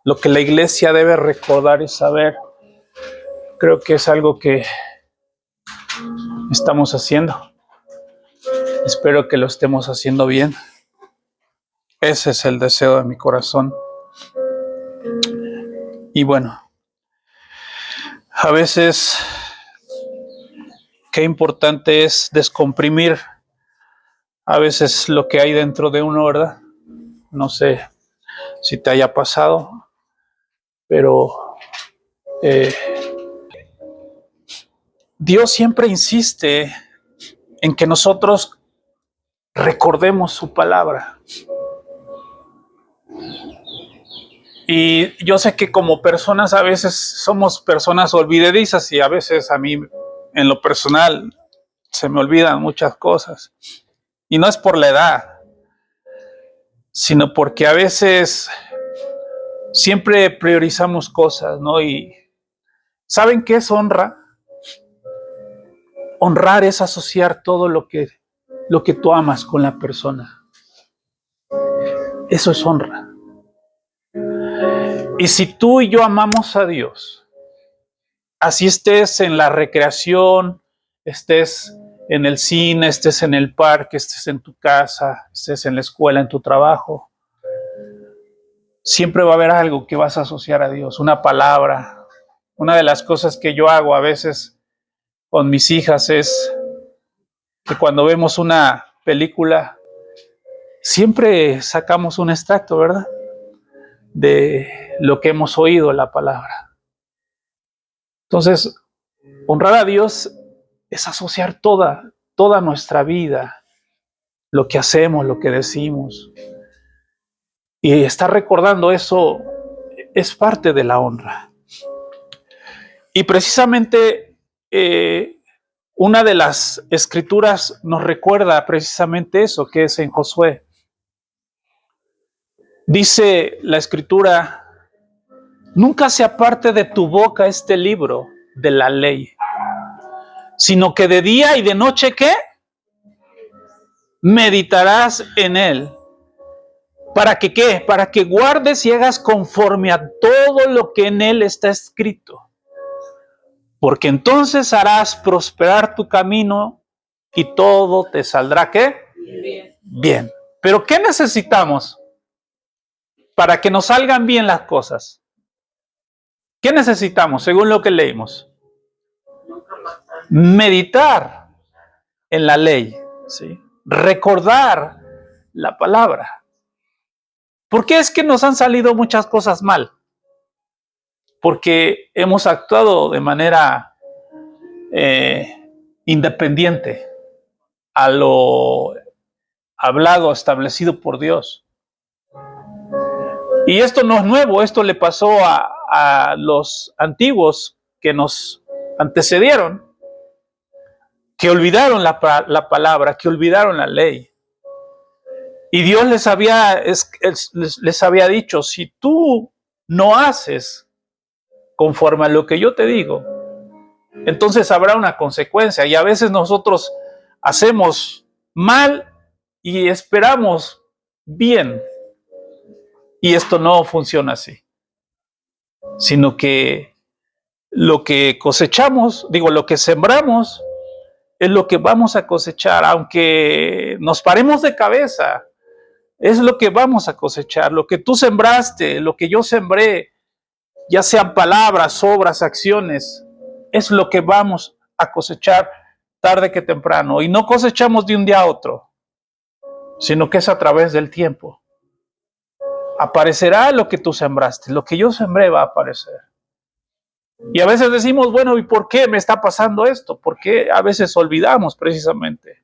lo que la iglesia debe recordar y saber. Creo que es algo que estamos haciendo. Espero que lo estemos haciendo bien. Ese es el deseo de mi corazón. Y bueno, a veces qué importante es descomprimir a veces lo que hay dentro de uno, ¿verdad? No sé si te haya pasado, pero Dios siempre insiste en que nosotros recordemos su palabra. Y yo sé que como personas a veces somos personas olvidadizas y a veces a mí en lo personal se me olvidan muchas cosas. Y no es por la edad, sino porque a veces siempre priorizamos cosas, ¿no? Y ¿saben qué es honra? Honrar es asociar todo lo que tú amas con la persona. Eso es honra. Y si tú y yo amamos a Dios, así estés en la recreación, estés en el cine, estés en el parque, estés en tu casa, estés en la escuela, en tu trabajo, siempre va a haber algo que vas a asociar a Dios, una palabra. Una de las cosas que yo hago a veces con mis hijas es que cuando vemos una película, siempre sacamos un extracto, ¿verdad? De lo que hemos oído, la palabra. Entonces, honrar a Dios es asociar toda nuestra vida, lo que hacemos, lo que decimos. Y estar recordando eso es parte de la honra. Y precisamente una de las escrituras nos recuerda precisamente eso, que es en Josué. Dice la escritura: nunca se aparte de tu boca este libro de la ley, sino que de día y de noche, ¿qué? Meditarás en él. ¿Para que qué? Para que guardes y hagas conforme a todo lo que en él está escrito. Porque entonces harás prosperar tu camino y todo te saldrá, ¿qué? Bien. Pero ¿qué necesitamos para que nos salgan bien las cosas? ¿Qué necesitamos según lo que leímos? Meditar en la ley, ¿sí? Recordar la palabra. ¿Por qué es que nos han salido muchas cosas mal? Porque hemos actuado de manera independiente a lo hablado, establecido por Dios. Y esto no es nuevo, esto le pasó a los antiguos que nos antecedieron, que olvidaron la palabra, que olvidaron la ley. Y Dios les había dicho: si tú no haces conforme a lo que yo te digo, entonces habrá una consecuencia. Y a veces nosotros hacemos mal y esperamos bien. Y esto no funciona así. Sino que lo que cosechamos, lo que sembramos, es lo que vamos a cosechar. Aunque nos paremos de cabeza, es lo que vamos a cosechar. Lo que tú sembraste, lo que yo sembré, ya sean palabras, obras, acciones, es lo que vamos a cosechar tarde que temprano. Y no cosechamos de un día a otro, sino que es a través del tiempo. Aparecerá lo que tú sembraste, lo que yo sembré va a aparecer. Y a veces decimos: bueno, ¿y por qué me está pasando esto? Porque a veces olvidamos precisamente.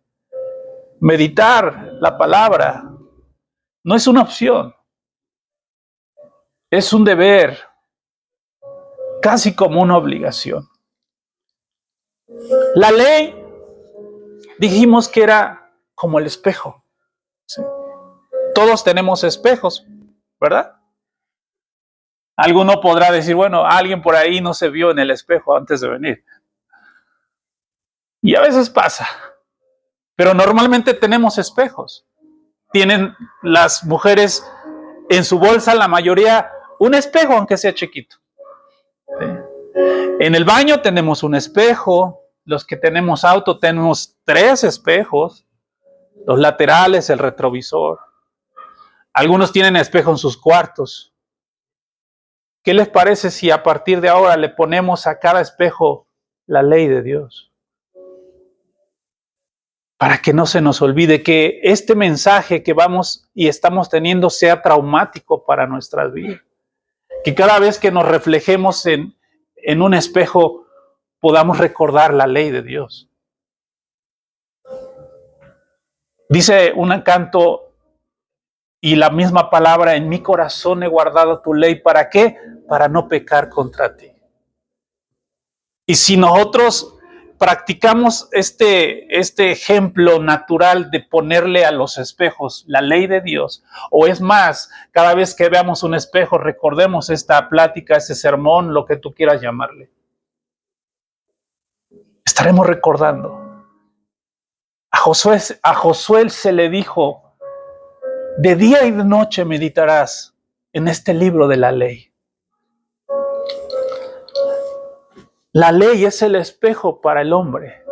Meditar la palabra no es una opción, es un deber, casi como una obligación. La ley, dijimos que era como el espejo. ¿Sí? Todos tenemos espejos, ¿verdad? Alguno podrá decir: bueno, alguien por ahí no se vio en el espejo antes de venir. Y a veces pasa, pero normalmente tenemos espejos. Tienen las mujeres en su bolsa, la mayoría, Un espejo, aunque sea chiquito. ¿Sí? En el baño tenemos un espejo. Los que tenemos auto tenemos 3 espejos. Los laterales, el retrovisor. Algunos tienen espejo en sus cuartos. ¿Qué les parece si a partir de ahora le ponemos a cada espejo la ley de Dios? Para que no se nos olvide que este mensaje que vamos y estamos teniendo sea traumático para nuestras vidas. Que cada vez que nos reflejemos en un espejo podamos recordar la ley de Dios. Dice un canto, y la misma palabra: en mi corazón he guardado tu ley. ¿Para qué? Para no pecar contra ti. Y si nosotros practicamos este ejemplo natural de ponerle a los espejos la ley de Dios, o es más, cada vez que veamos un espejo, recordemos esta plática, ese sermón, lo que tú quieras llamarle, estaremos recordando. A Josué se le dijo: de día y de noche meditarás en este libro de la ley. La ley es el espejo para el hombre.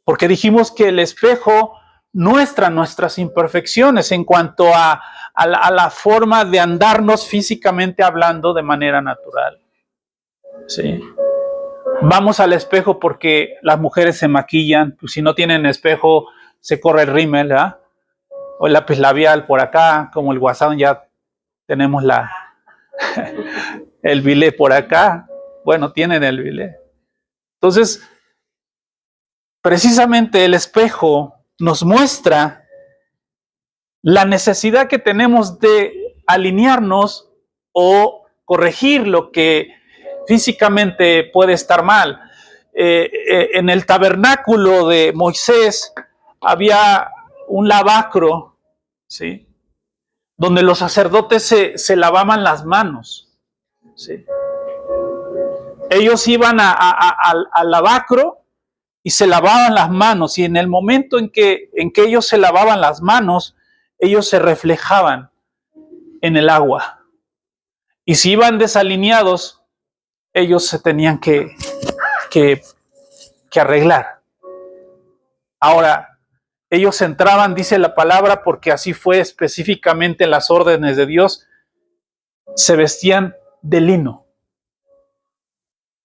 Porque dijimos que el espejo muestra nuestras imperfecciones en cuanto a la forma de andarnos físicamente hablando de manera natural. ¿Sí? Vamos al espejo porque las mujeres se maquillan. Pues si no tienen espejo, se corre el rímel, ¿verdad? O el lápiz labial por acá, como el WhatsApp, ya tenemos el bilé por acá. Bueno, tienen el bilé. Entonces, precisamente el espejo nos muestra la necesidad que tenemos de alinearnos o corregir lo que físicamente puede estar mal. En el tabernáculo de Moisés había un lavacro, ¿sí?, donde los sacerdotes se lavaban las manos. ¿Sí? Ellos iban al lavacro y se lavaban las manos, y en el momento en que ellos se lavaban las manos, ellos se reflejaban en el agua. Y si iban desalineados, ellos se tenían que arreglar. Ahora, ellos entraban, dice la palabra, porque así fue específicamente en las órdenes de Dios, se vestían de lino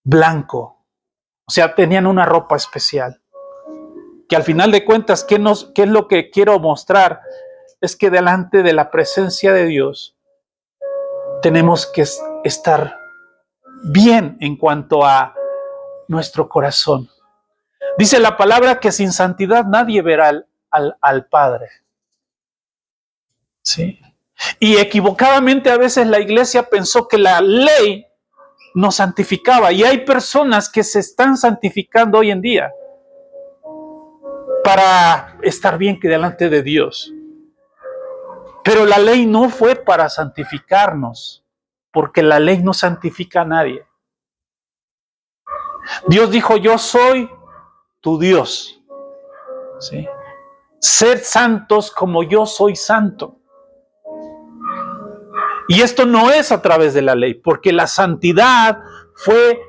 blanco. O sea, tenían una ropa especial. Que al final de cuentas, ¿qué es lo que quiero mostrar? Es que delante de la presencia de Dios tenemos que estar bien en cuanto a nuestro corazón. Dice la palabra que sin santidad nadie verá al Padre. ¿Sí? Y equivocadamente a veces la iglesia pensó que la ley nos santificaba, y hay personas que se están santificando hoy en día para estar bien que delante de Dios. Pero la ley no fue para santificarnos, porque la ley no santifica a nadie. Dios dijo: yo soy tu Dios. ¿Sí? Sed santos como yo soy santo. Y esto no es a través de la ley, porque la santidad fue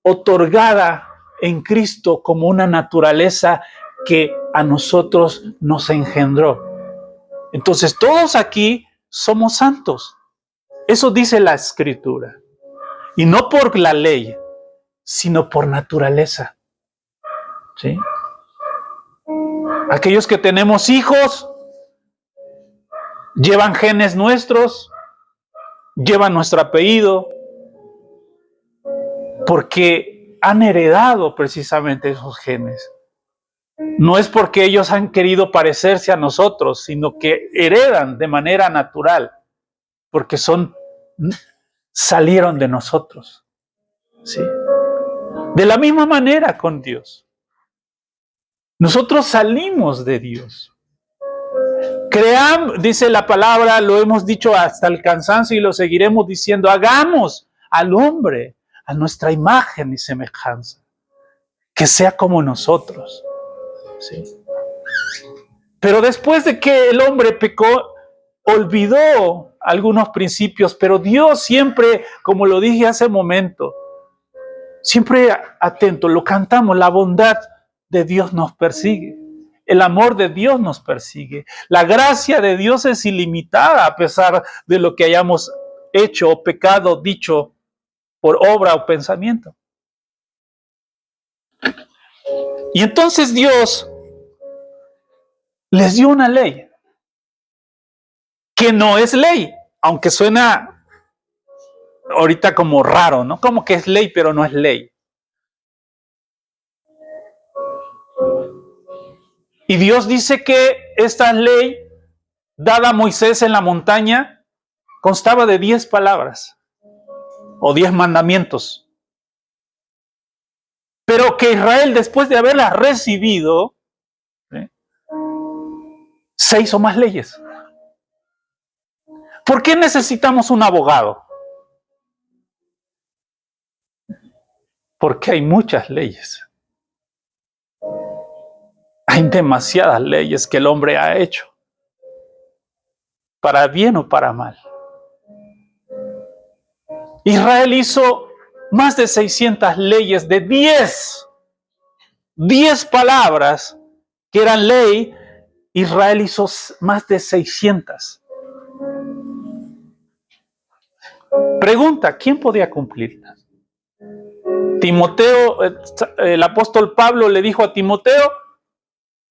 otorgada en Cristo como una naturaleza que a nosotros nos engendró. Entonces todos aquí somos santos. Eso dice la Escritura. Y no por la ley, sino por naturaleza. ¿Sí? Aquellos que tenemos hijos llevan genes nuestros, llevan nuestro apellido, porque han heredado precisamente esos genes. No es porque ellos han querido parecerse a nosotros, sino que heredan de manera natural, porque salieron de nosotros. ¿Sí? De la misma manera con Dios. Nosotros salimos de Dios. Dice la palabra, lo hemos dicho hasta el cansancio y lo seguiremos diciendo: hagamos al hombre a nuestra imagen y semejanza, que sea como nosotros. ¿Sí? Pero después de que el hombre pecó, olvidó algunos principios, pero Dios siempre, como lo dije hace un momento, siempre atento, lo cantamos, la bondad de Dios nos persigue, el amor de Dios nos persigue, la gracia de Dios es ilimitada a pesar de lo que hayamos hecho o pecado, dicho por obra o pensamiento. Y entonces Dios les dio una ley que no es ley, aunque suena ahorita como raro, ¿no? Como que es ley, pero no es ley. Y Dios dice que esta ley dada a Moisés en la montaña constaba de 10 palabras o 10 mandamientos. Pero que Israel, después de haberlas recibido, se hizo más leyes. ¿Por qué necesitamos un abogado? Porque hay muchas leyes. Hay demasiadas leyes que el hombre ha hecho, para bien o para mal. Israel hizo más de 600 leyes de 10 palabras que eran ley. Israel hizo más de 600. Pregunta, ¿quién podía cumplirlas? Timoteo, el apóstol Pablo le dijo a Timoteo,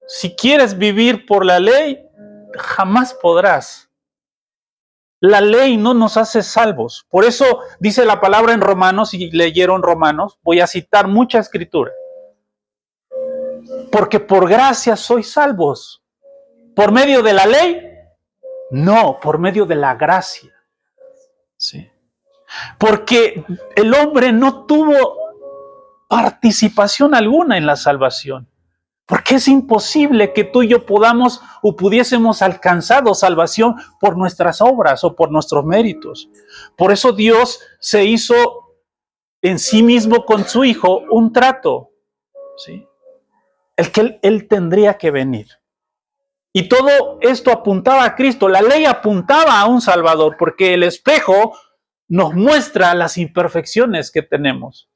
si quieres vivir por la ley, jamás podrás. La ley no nos hace salvos. Por eso dice la palabra en Romanos, si leyeron Romanos, voy a citar mucha escritura. Porque por gracia sois salvos. ¿Por medio de la ley? No, por medio de la gracia. Sí. Porque el hombre no tuvo participación alguna en la salvación. Porque es imposible que tú y yo podamos o pudiésemos alcanzar salvación por nuestras obras o por nuestros méritos. Por eso Dios se hizo en sí mismo con su Hijo un trato, ¿sí? El que él tendría que venir. Y todo esto apuntaba a Cristo. La ley apuntaba a un Salvador, porque el espejo nos muestra las imperfecciones que tenemos.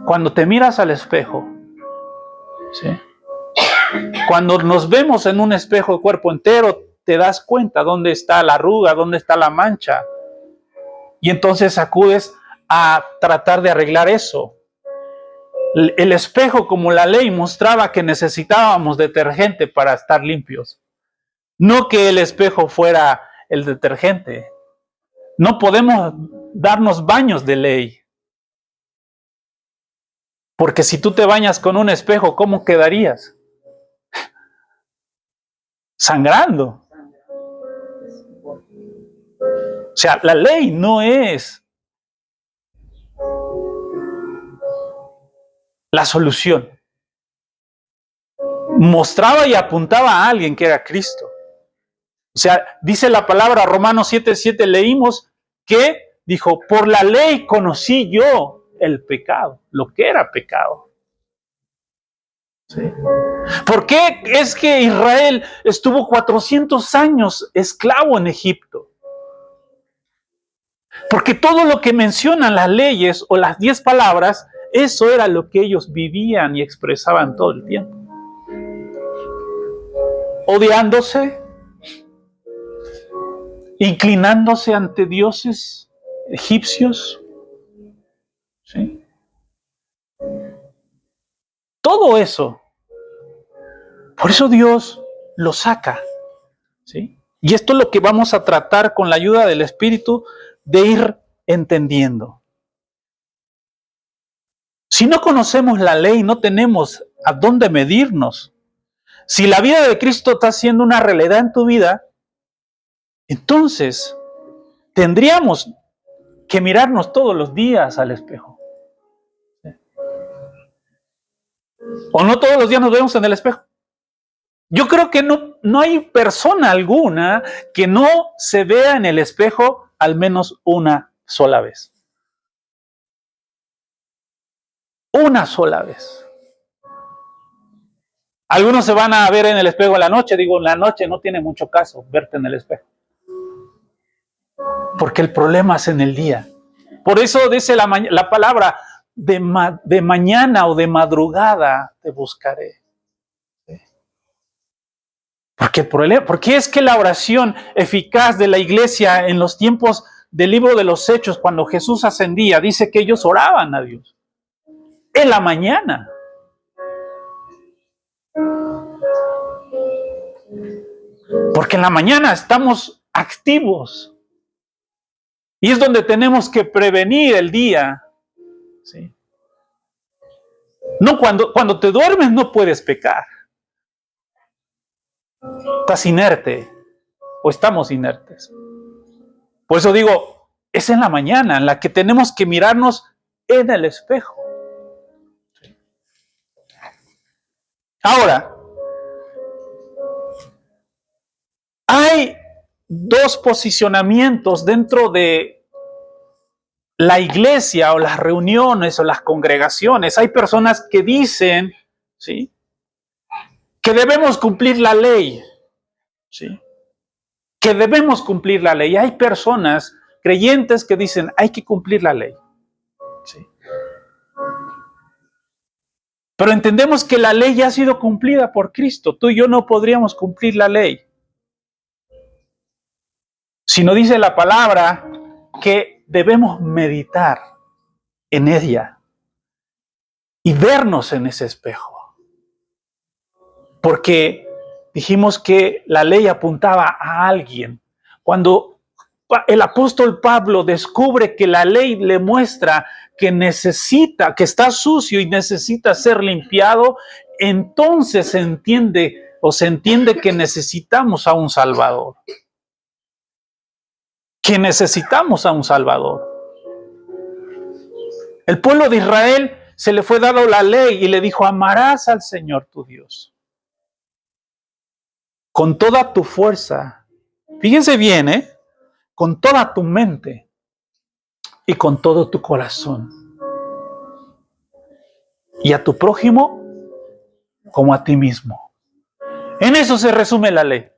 Cuando te miras al espejo, ¿sí? Cuando nos vemos en un espejo de cuerpo entero, te das cuenta dónde está la arruga, dónde está la mancha. Y entonces acudes a tratar de arreglar eso. El espejo, como la ley, mostraba que necesitábamos detergente para estar limpios. No que el espejo fuera el detergente. No podemos darnos baños de ley. Porque si tú te bañas con un espejo, ¿cómo quedarías? Sangrando. O sea, la ley no es la solución. Mostraba y apuntaba a alguien que era Cristo. O sea, dice la palabra Romanos 7:7, leímos que dijo, por la ley conocí yo el pecado, lo que era pecado. ¿Sí? ¿Por qué es que Israel estuvo 400 años esclavo en Egipto? Porque todo lo que mencionan las leyes o las 10 palabras, eso era lo que ellos vivían y expresaban todo el tiempo. Odiándose, inclinándose ante dioses egipcios. ¿Sí? Todo eso. Por eso Dios lo saca. ¿Sí? Y esto es lo que vamos a tratar con la ayuda del Espíritu de ir entendiendo. Si no conocemos la ley, no tenemos a dónde medirnos. Si la vida de Cristo está siendo una realidad en tu vida, entonces tendríamos que mirarnos todos los días al espejo. ¿O no todos los días nos vemos en el espejo? Yo creo que no hay persona alguna que no se vea en el espejo al menos una sola vez. Una sola vez. Algunos se van a ver en el espejo en la noche. Digo, en la noche no tiene mucho caso verte en el espejo. Porque el problema es en el día. Por eso dice la palabra, de mañana o de madrugada te buscaré. Porque es que la oración eficaz de la iglesia en los tiempos del libro de los Hechos, cuando Jesús ascendía, dice que ellos oraban a Dios en la mañana. Porque en la mañana estamos activos. Y es donde tenemos que prevenir el día. ¿Sí? No, cuando te duermes no puedes pecar. Estás inerte o estamos inertes. Por eso digo, es en la mañana en la que tenemos que mirarnos en el espejo. ¿Sí? Ahora, hay dos posicionamientos dentro de la iglesia o las reuniones o las congregaciones. Hay personas que dicen, ¿sí?, que debemos cumplir la ley, ¿sí?, que debemos cumplir la ley. Hay personas creyentes que dicen, hay que cumplir la ley, ¿sí? Pero entendemos que la ley ya ha sido cumplida por Cristo. Tú y yo no podríamos cumplir la ley. Sino dice la palabra que debemos meditar en ella y vernos en ese espejo. Porque dijimos que la ley apuntaba a alguien. Cuando el apóstol Pablo descubre que la ley le muestra que necesita, que está sucio y necesita ser limpiado, entonces se entiende que necesitamos a un Salvador. Que necesitamos a un Salvador. El pueblo de Israel se le fue dado la ley y le dijo, amarás al Señor tu Dios con toda tu fuerza. Fíjense bien, con toda tu mente y con todo tu corazón. Y a tu prójimo como a ti mismo. En eso se resume la ley.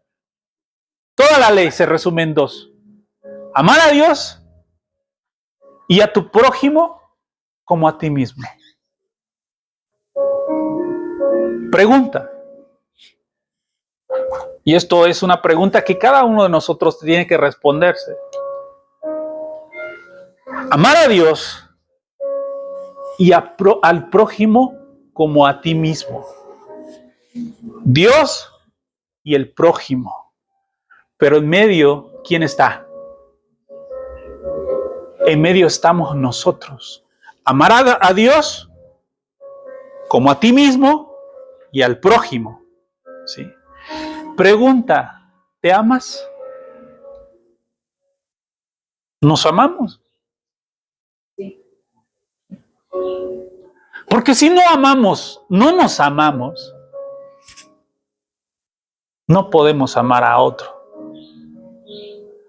Toda la ley se resume en dos. Amar a Dios y a tu prójimo como a ti mismo. Pregunta. Y esto es una pregunta que cada uno de nosotros tiene que responderse. Amar a Dios y al prójimo como a ti mismo. Dios y el prójimo. Pero en medio, ¿quién está? En medio estamos nosotros. Amar a Dios como a ti mismo y al prójimo. ¿Sí? Pregunta, ¿te amas? ¿Nos amamos? Sí. Porque si no amamos, no nos amamos, no podemos amar a otro.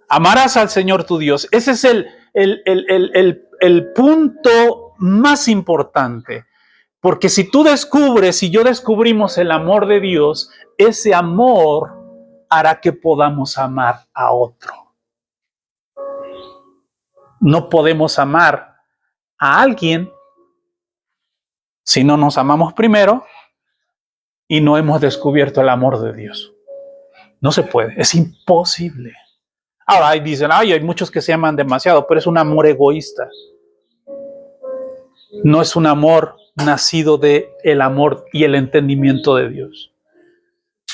Amarás al Señor tu Dios. Ese es el punto más importante. Porque si tú descubres, si yo descubrimos el amor de Dios, ese amor hará que podamos amar a otro. No podemos amar a alguien si no nos amamos primero y no hemos descubierto el amor de Dios. No se puede, es imposible. Ahora dicen, hay muchos que se aman demasiado, pero es un amor egoísta. No es un amor nacido de el amor y el entendimiento de Dios.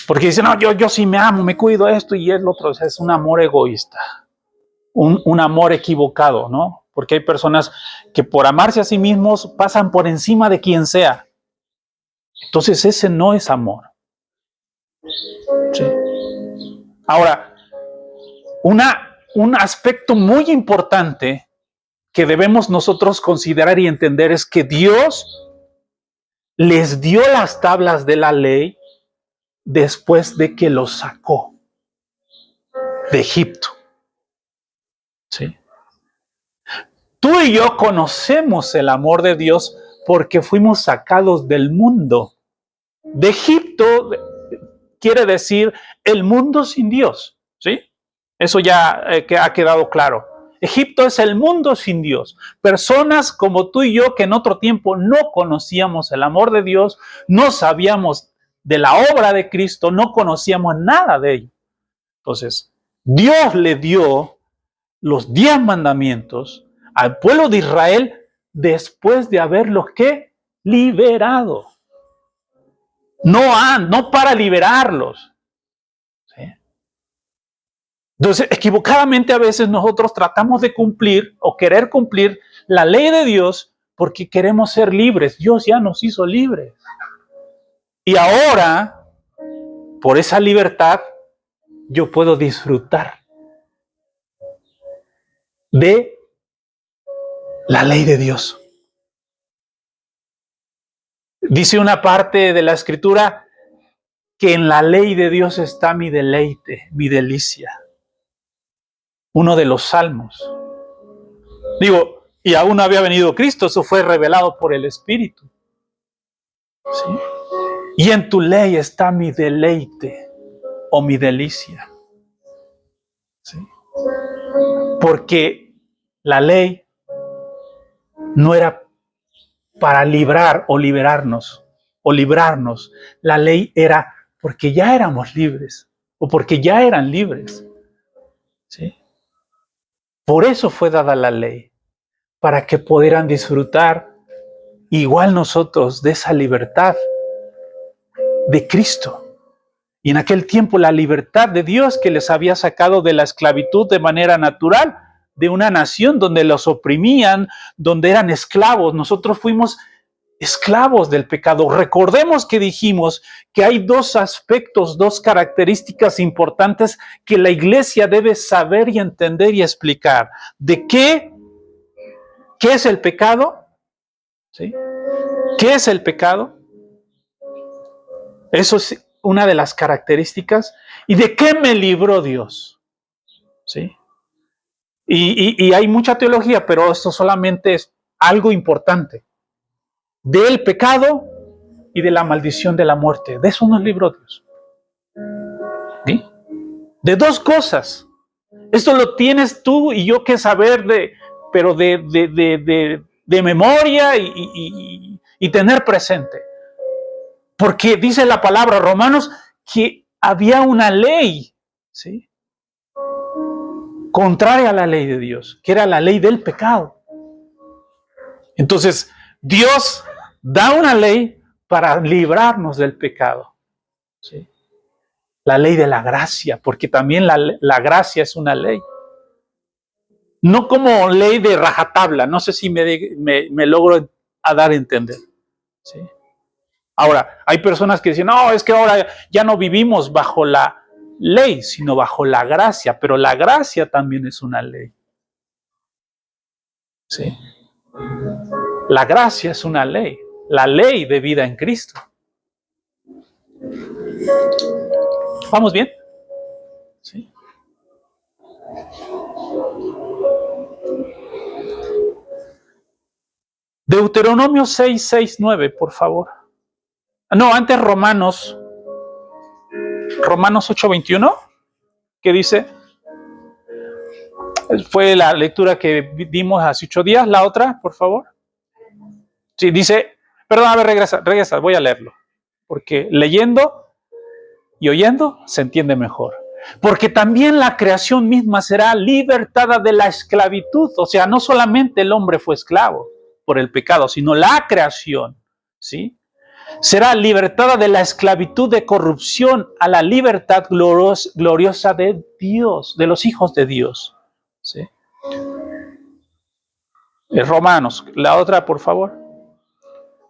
Porque dicen, no, yo sí me amo, me cuido esto y el otro. O sea, es un amor egoísta. Un amor equivocado, ¿no? Porque hay personas que por amarse a sí mismos pasan por encima de quien sea. Entonces ese no es amor. ¿Sí? Ahora, un aspecto muy importante que debemos nosotros considerar y entender es que Dios les dio las tablas de la ley después de que los sacó de Egipto. ¿Sí? Tú y yo conocemos el amor de Dios porque fuimos sacados del mundo De Egipto quiere decir el mundo sin Dios, ¿sí? Eso ya que ha quedado claro. Egipto es el mundo sin Dios. Personas como tú y yo que en otro tiempo no conocíamos el amor de Dios, no sabíamos de la obra de Cristo, no conocíamos nada de ello. Entonces, Dios le dio los 10 mandamientos al pueblo de Israel después de haberlos ¿qué? Liberado. No para liberarlos. ¿Sí? Entonces, equivocadamente a veces nosotros tratamos de cumplir o querer cumplir la ley de Dios porque queremos ser libres. Dios ya nos hizo libres. Y ahora, por esa libertad, yo puedo disfrutar de la ley de Dios. Dice una parte de la Escritura que en la ley de Dios está mi deleite, mi delicia. Uno de los salmos. Digo, y aún no había venido Cristo, eso fue revelado por el Espíritu. ¿Sí? Y en tu ley está mi deleite o mi delicia. ¿Sí? Porque la ley no era para librar o liberarnos o librarnos. La ley era porque ya éramos libres o porque ya eran libres. ¿Sí? Por eso fue dada la ley, para que pudieran disfrutar igual nosotros de esa libertad de Cristo. Y en aquel tiempo la libertad de Dios que les había sacado de la esclavitud de manera natural, de una nación donde los oprimían, donde eran esclavos. Nosotros fuimos esclavos del pecado. Recordemos que dijimos que hay dos aspectos, dos características importantes que la iglesia debe saber y entender y explicar. ¿De qué es el pecado? ¿Sí? ¿Qué es el pecado? Eso es una de las características. ¿Y de qué me libró Dios? ¿Sí? Y hay mucha teología, pero esto solamente es algo importante. Del pecado y de la maldición de la muerte. De eso nos libró Dios. ¿Sí? De dos cosas. Esto lo tienes tú y yo que saber pero de memoria y tener presente. Porque dice la palabra Romanos que había una ley, ¿sí? Contraria a la ley de Dios, que era la ley del pecado. Entonces, Dios da una ley para librarnos del pecado, ¿sí? La ley de la gracia, porque también la gracia es una ley. No como ley de rajatabla, no sé si me logro a dar a entender, ¿sí? Ahora, hay personas que dicen, no, es que ahora ya no vivimos bajo la ley, sino bajo la gracia, pero la gracia también es una ley. ¿Sí? La gracia es una ley, la ley de vida en Cristo. ¿Vamos bien? ¿Sí? Deuteronomio 6:9, por favor. No, antes Romanos 8:21, que dice, fue la lectura que dimos hace 8 días, la otra, por favor. Sí, dice, perdón, a ver, regresa, voy a leerlo, porque leyendo y oyendo se entiende mejor. Porque también la creación misma será libertada de la esclavitud, o sea, no solamente el hombre fue esclavo por el pecado, sino la creación, ¿sí? Será libertada de la esclavitud de corrupción a la libertad gloriosa de Dios, de los hijos de Dios. ¿Sí? Romanos, la otra, por favor.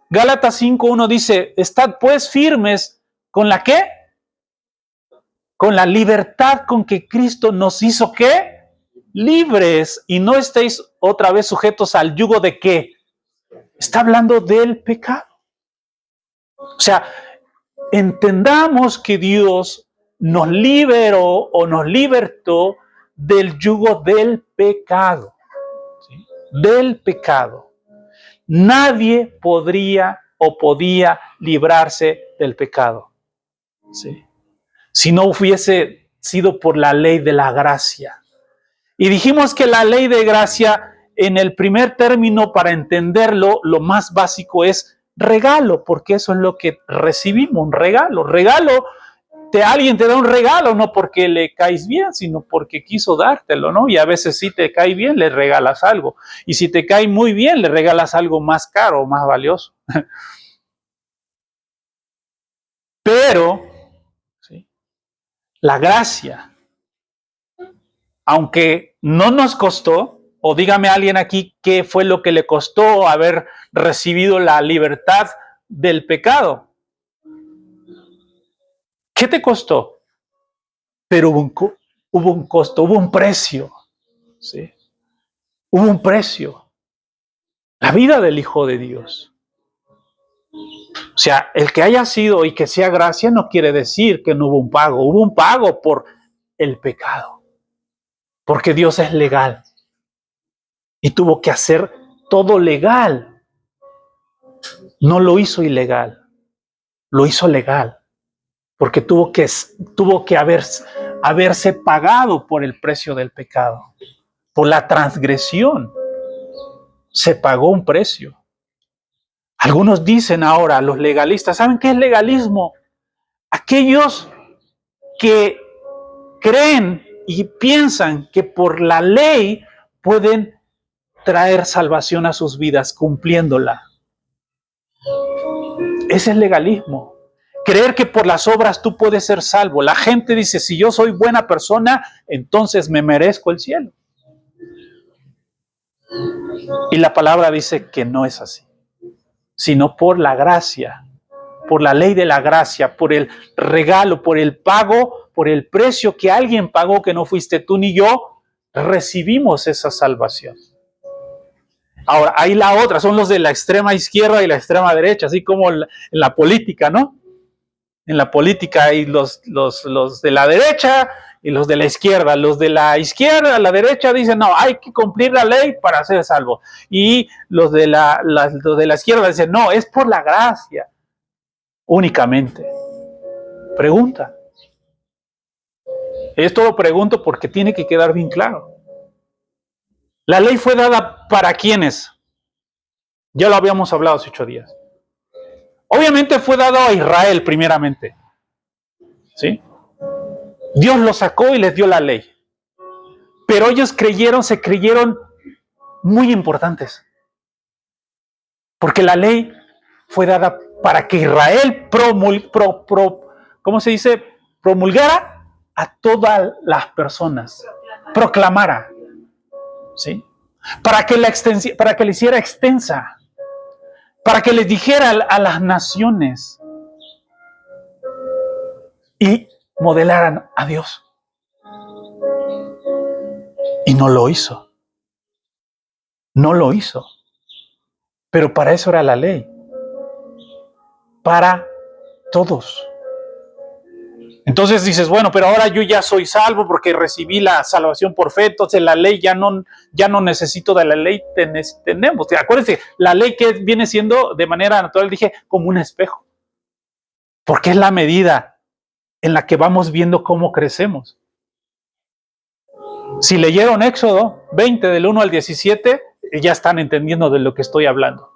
Gálatas 5:1 dice, estad pues firmes con la ¿qué? Con la libertad con que Cristo nos hizo ¿qué? Libres, y no estéis otra vez sujetos al yugo de ¿qué? Está hablando del pecado. O sea, entendamos que Dios nos liberó o nos libertó del yugo del pecado. ¿Sí? Del pecado. Nadie podría o podía librarse el pecado. ¿Sí? Si no hubiese sido por la ley de la gracia. Y dijimos que la ley de gracia, en el primer término, para entenderlo, lo más básico es regalo, porque eso es lo que recibimos, un regalo. Regalo, alguien te da un regalo, no porque le caes bien, sino porque quiso dártelo, ¿no? Y a veces si te cae bien, le regalas algo. Y si te cae muy bien, le regalas algo más caro, más valioso. Pero, ¿sí?, la gracia, aunque no nos costó, o dígame a alguien aquí qué fue lo que le costó haber recibido la libertad del pecado. ¿Qué te costó? Pero hubo un costo, hubo un precio. ¿Sí? Hubo un precio. La vida del Hijo de Dios. O sea, el que haya sido y que sea gracia no quiere decir que no hubo un pago. Hubo un pago por el pecado. Porque Dios es legal. Y tuvo que hacer todo legal. No lo hizo ilegal. Lo hizo legal. Porque tuvo que haberse pagado por el precio del pecado. Por la transgresión. Se pagó un precio. Algunos dicen ahora, los legalistas, ¿saben qué es legalismo? Aquellos que creen y piensan que por la ley pueden traer salvación a sus vidas cumpliéndola. Ese es legalismo. Creer que por las obras tú puedes ser salvo. La gente dice, si yo soy buena persona, entonces me merezco el cielo. Y la palabra dice que no es así, sino por la gracia, por la ley de la gracia, por el regalo, por el pago, por el precio que alguien pagó que no fuiste tú ni yo, recibimos esa salvación. Ahora, hay la otra, son los de la extrema izquierda y la extrema derecha, así como en la política, ¿no? En la política hay los de la derecha y los de la izquierda. Los de la izquierda, la derecha, dicen, no, hay que cumplir la ley para ser salvo. Y los de la izquierda dicen, no, es por la gracia únicamente. Pregunta. Esto lo pregunto porque tiene que quedar bien claro. La ley fue dada para ¿quiénes? Ya lo habíamos hablado hace 8 días. Obviamente fue dado a Israel primeramente. ¿Sí? Dios los sacó y les dio la ley. Pero ellos se creyeron muy importantes. Porque la ley fue dada para que Israel ¿cómo se dice? Promulgara a todas las personas. Proclamara. ¿Sí? Para que le hiciera extensa. Para que les dijera a las naciones. Y modelaran a Dios. Y no lo hizo. No lo hizo. Pero para eso era la ley. Para todos. Entonces dices, bueno, pero ahora yo ya soy salvo porque recibí la salvación por fe, entonces la ley ya no necesito de la ley, tenemos. Acuérdense, la ley que viene siendo de manera natural, dije, como un espejo. Porque es la medida en la que vamos viendo cómo crecemos. Si leyeron Éxodo 20 del 1 al 17, ya están entendiendo de lo que estoy hablando.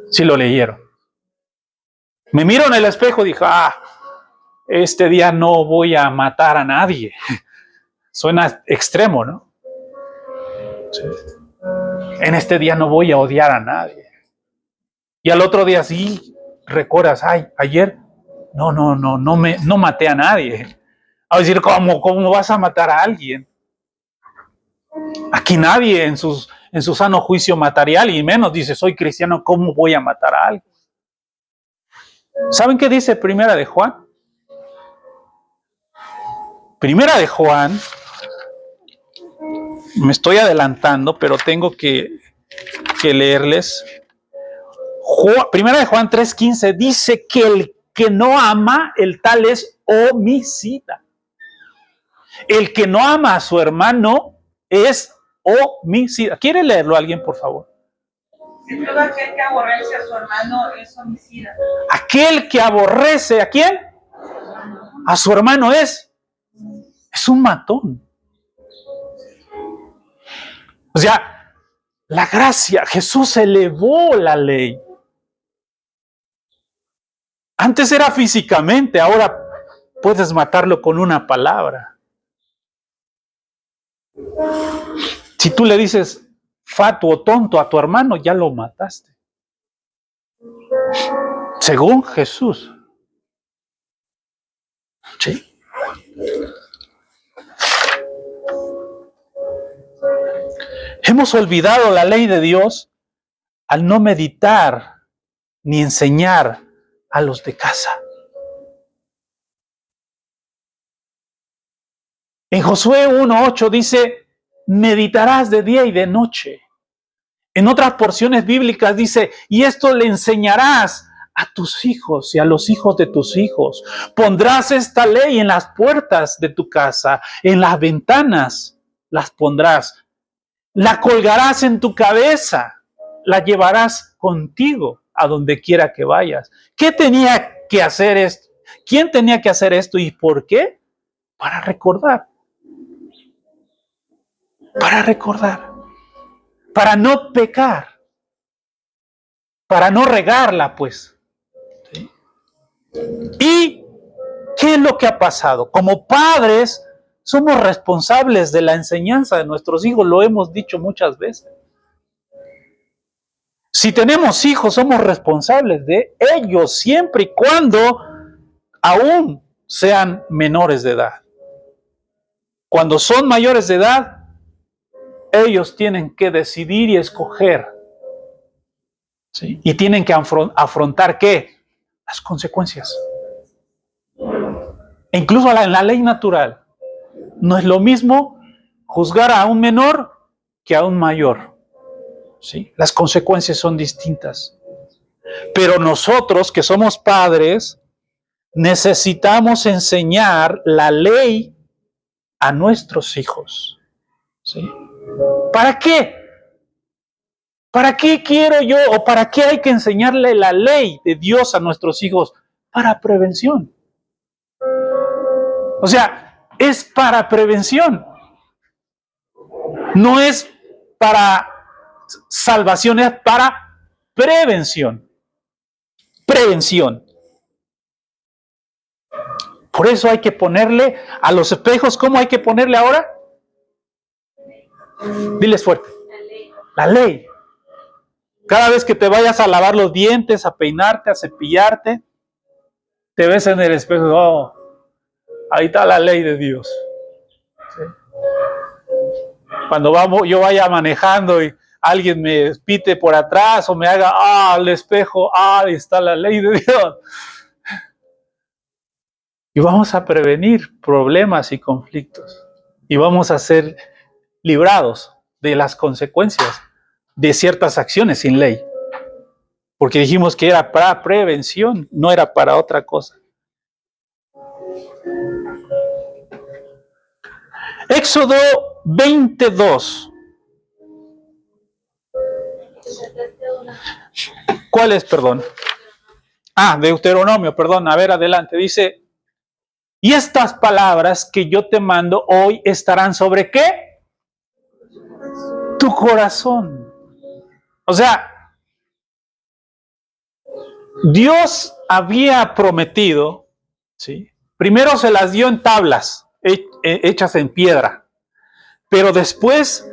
Si lo leyeron. Me miro en el espejo y dije, este día no voy a matar a nadie. Suena extremo, ¿no? Sí. En este día no voy a odiar a nadie. Y al otro día sí, recuerdas, ayer no maté a nadie. A decir, ¿cómo vas a matar a alguien? Aquí nadie en su sano juicio mataría a alguien, y menos dice, soy cristiano, ¿cómo voy a matar a alguien? ¿Saben qué dice Primera de Juan? Primera de Juan, me estoy adelantando, pero tengo que leerles. Primera de Juan 3:15 dice que el que no ama, el tal es homicida. El que no ama a su hermano es homicida. ¿Quiere leerlo alguien, por favor? Y todo aquel que aborrece a su hermano es homicida. Aquel que aborrece, ¿a quién? A su hermano es un matón. O sea, la gracia, Jesús elevó la ley. Antes era físicamente, ahora puedes matarlo con una palabra. Si tú le dices fatuo o tonto a tu hermano, ya lo mataste. Según Jesús. ¿Sí? Hemos olvidado la ley de Dios al no meditar ni enseñar a los de casa. En Josué 1:8 dice, meditarás de día y de noche. En otras porciones bíblicas dice, y esto le enseñarás a tus hijos y a los hijos de tus hijos. Pondrás esta ley en las puertas de tu casa, en las ventanas las pondrás. La colgarás en tu cabeza, la llevarás contigo a donde quiera que vayas. ¿Qué tenía que hacer esto? ¿Quién tenía que hacer esto y por qué? Para recordar. Para recordar. Para no pecar. Para no regarla, pues. ¿Sí? ¿Y qué es lo que ha pasado? Como padres, somos responsables de la enseñanza de nuestros hijos, lo hemos dicho muchas veces. Si tenemos hijos, somos responsables de ellos siempre y cuando aún sean menores de edad. Cuando son mayores de edad, ellos tienen que decidir y escoger. ¿Sí? Y tienen que afrontar ¿qué? Las consecuencias. E incluso en la ley natural. No es lo mismo juzgar a un menor que a un mayor. ¿Sí? Las consecuencias son distintas. Pero nosotros que somos padres, necesitamos enseñar la ley a nuestros hijos. ¿Sí? ¿Para qué? ¿Para qué quiero yo o para qué hay que enseñarle la ley de Dios a nuestros hijos? Para prevención. O sea, es para prevención. No es para salvación, es para prevención. Prevención. Por eso hay que ponerle a los espejos, ¿cómo hay que ponerle ahora? Diles fuerte. La ley. Cada vez que te vayas a lavar los dientes, a peinarte, a cepillarte, te ves en el espejo, oh, ahí está la ley de Dios. ¿Sí? Cuando yo vaya manejando y alguien me pite por atrás o me haga, al espejo, ahí está la ley de Dios. Y vamos a prevenir problemas y conflictos. Y vamos a ser librados de las consecuencias de ciertas acciones sin ley. Porque dijimos que era para prevención, no era para otra cosa. Éxodo 22. ¿Cuál es, perdón? Deuteronomio, perdón. A ver, adelante. Dice, y estas palabras que yo te mando hoy estarán sobre ¿qué? Tu corazón. O sea, Dios había prometido, ¿sí? Primero se las dio en tablas, hechas en piedra. Pero después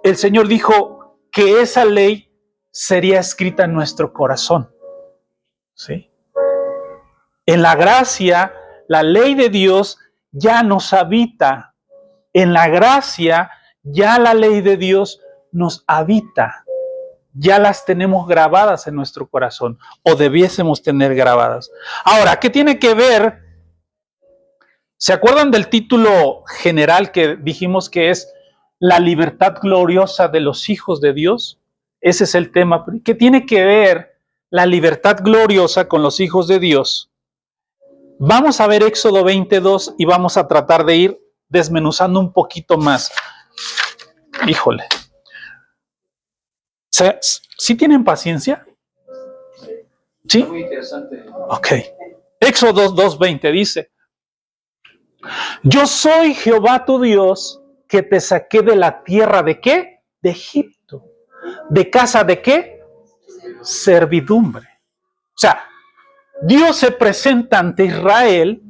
el Señor dijo que esa ley sería escrita en nuestro corazón. ¿Sí? En la gracia, la ley de Dios ya nos habita. En la gracia, ya la ley de Dios nos habita. Ya las tenemos grabadas en nuestro corazón, o debiésemos tener grabadas. Ahora, ¿qué tiene que ver? ¿Se acuerdan del título general que dijimos que es la libertad gloriosa de los hijos de Dios? Ese es el tema. ¿Qué tiene que ver la libertad gloriosa con los hijos de Dios? Vamos a ver Éxodo 22 y vamos a tratar de ir desmenuzando un poquito más. Híjole. ¿Sí tienen paciencia? ¿Sí? Muy interesante. Ok. Éxodo 2:20 dice: yo soy Jehová tu Dios, que te saqué de la tierra ¿de qué? De Egipto. ¿De casa de qué? Servidumbre. O sea, Dios se presenta ante Israel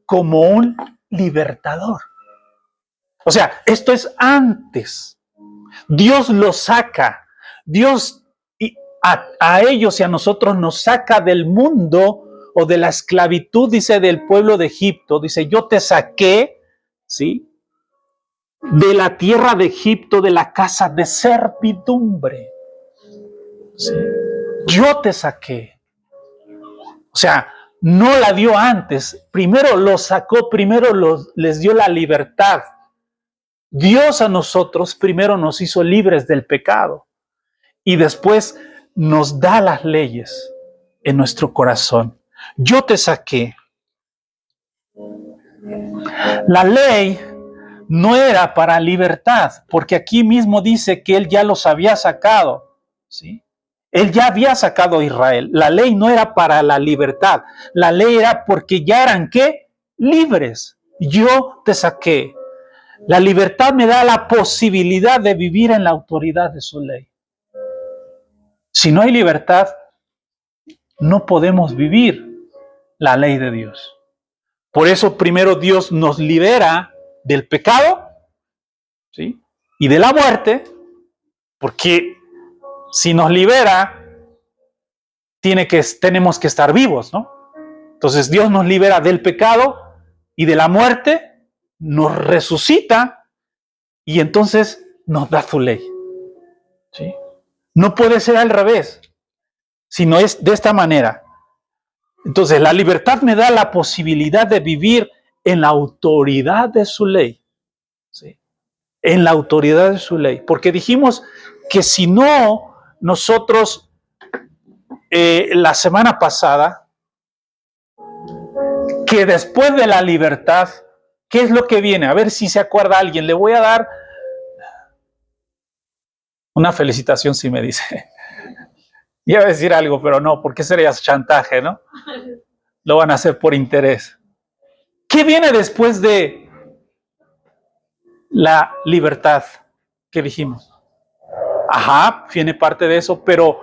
como un libertador. O sea, esto es antes. Dios los saca. Dios a ellos y a nosotros nos saca del mundo o de la esclavitud, dice, del pueblo de Egipto. Dice, yo te saqué, ¿sí? De la tierra de Egipto, de la casa de servidumbre. ¿Sí? Yo te saqué. O sea, no la dio antes. Primero los sacó, primero les dio la libertad. Dios a nosotros primero nos hizo libres del pecado y después nos da las leyes en nuestro corazón. Yo te saqué. La ley no era para libertad, porque aquí mismo dice que él ya los había sacado, ¿sí? Él ya había sacado a Israel. La ley no era para la libertad. La ley era porque ya eran, ¿qué? Libres. Yo te saqué. La libertad me da la posibilidad de vivir en la autoridad de su ley. Si no hay libertad, no podemos vivir la ley de Dios. Por eso primero Dios nos libera del pecado, ¿sí? Y de la muerte, porque si nos libera, tenemos que estar vivos, ¿no? Entonces Dios nos libera del pecado y de la muerte, nos resucita y entonces nos da su ley, ¿sí? No puede ser al revés, sino es de esta manera. Entonces la libertad me da la posibilidad de vivir en la autoridad de su ley, ¿sí? En la autoridad de su ley, porque dijimos que si no, nosotros la semana pasada, que después de la libertad, ¿qué es lo que viene? A ver si se acuerda alguien. Le voy a dar una felicitación si me dice. Iba a decir algo, pero no, porque sería chantaje, ¿no? Lo van a hacer por interés. ¿Qué viene después de la libertad que dijimos? Ajá, viene parte de eso, pero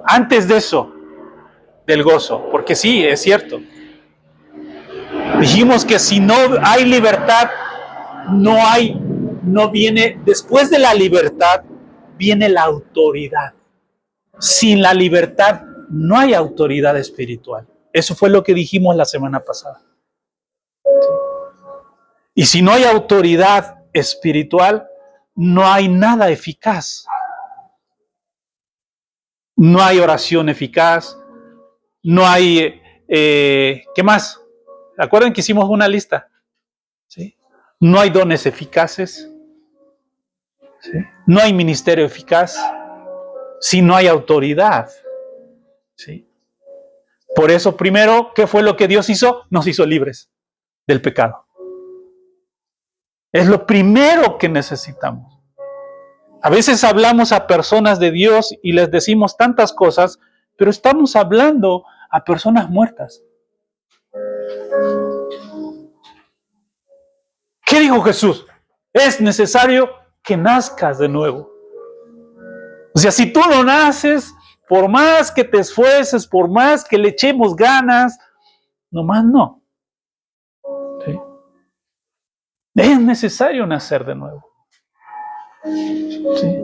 antes de eso, del gozo, porque sí, es cierto. Dijimos que si no hay libertad, no viene, después de la libertad, viene la autoridad. Sin la libertad no hay autoridad espiritual. Eso fue lo que dijimos la semana pasada. Y si no hay autoridad espiritual, no hay nada eficaz. No hay oración eficaz, no hay, ¿qué más? ¿Acuerdan que hicimos una lista? ¿Sí? No hay dones eficaces, ¿sí? No hay ministerio eficaz, si no hay autoridad, ¿sí? Por eso, primero, ¿qué fue lo que Dios hizo? Nos hizo libres del pecado. Es lo primero que necesitamos. A veces hablamos a personas de Dios y les decimos tantas cosas, pero estamos hablando a personas muertas. ¿Qué dijo Jesús? Es necesario que nazcas de nuevo. O sea, si tú no naces, por más que te esfuerces, por más que le echemos ganas, nomás no. ¿Sí? Es necesario nacer de nuevo. ¿Sí?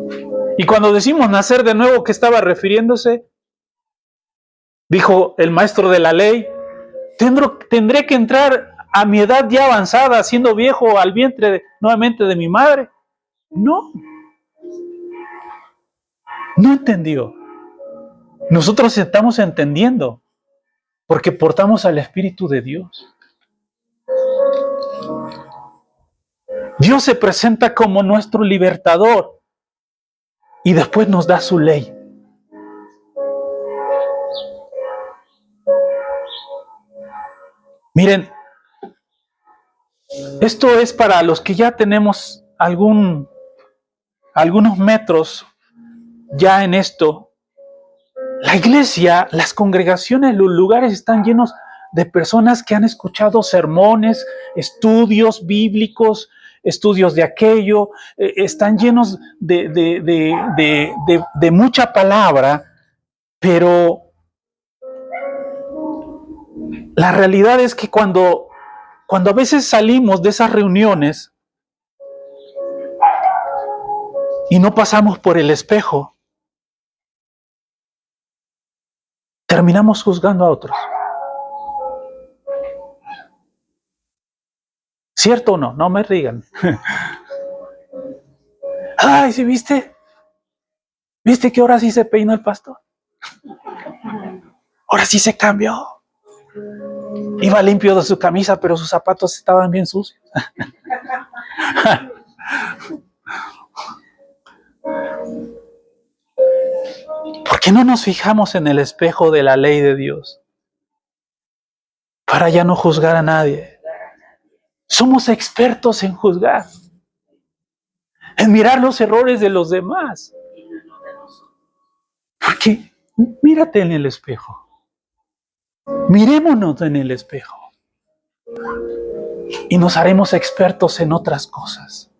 Y cuando decimos nacer de nuevo, ¿qué estaba refiriéndose? Dijo el maestro de la ley, tendré que entrar a mi edad ya avanzada, siendo viejo, al vientre nuevamente de mi madre. No entendió. Nosotros estamos entendiendo porque portamos al Espíritu de Dios. Dios se presenta como nuestro libertador y después nos da su ley. Miren, esto es para los que ya tenemos algunos metros ya en esto, la iglesia, las congregaciones, los lugares están llenos de personas que han escuchado sermones, estudios bíblicos, estudios de aquello, están llenos de mucha palabra, pero la realidad es que cuando a veces salimos de esas reuniones y no pasamos por el espejo, terminamos juzgando a otros. ¿Cierto o no? No me digan. Ay, ¿sí viste? ¿Viste que ahora sí se peinó el pastor? Ahora sí se cambió. Iba limpio de su camisa, pero sus zapatos estaban bien sucios. ¿Por qué no nos fijamos en el espejo de la ley de Dios? Para ya no juzgar a nadie. Somos expertos en juzgar, en mirar los errores de los demás. Porque mírate en el espejo. Mirémonos en el espejo. Y nos haremos expertos en otras cosas.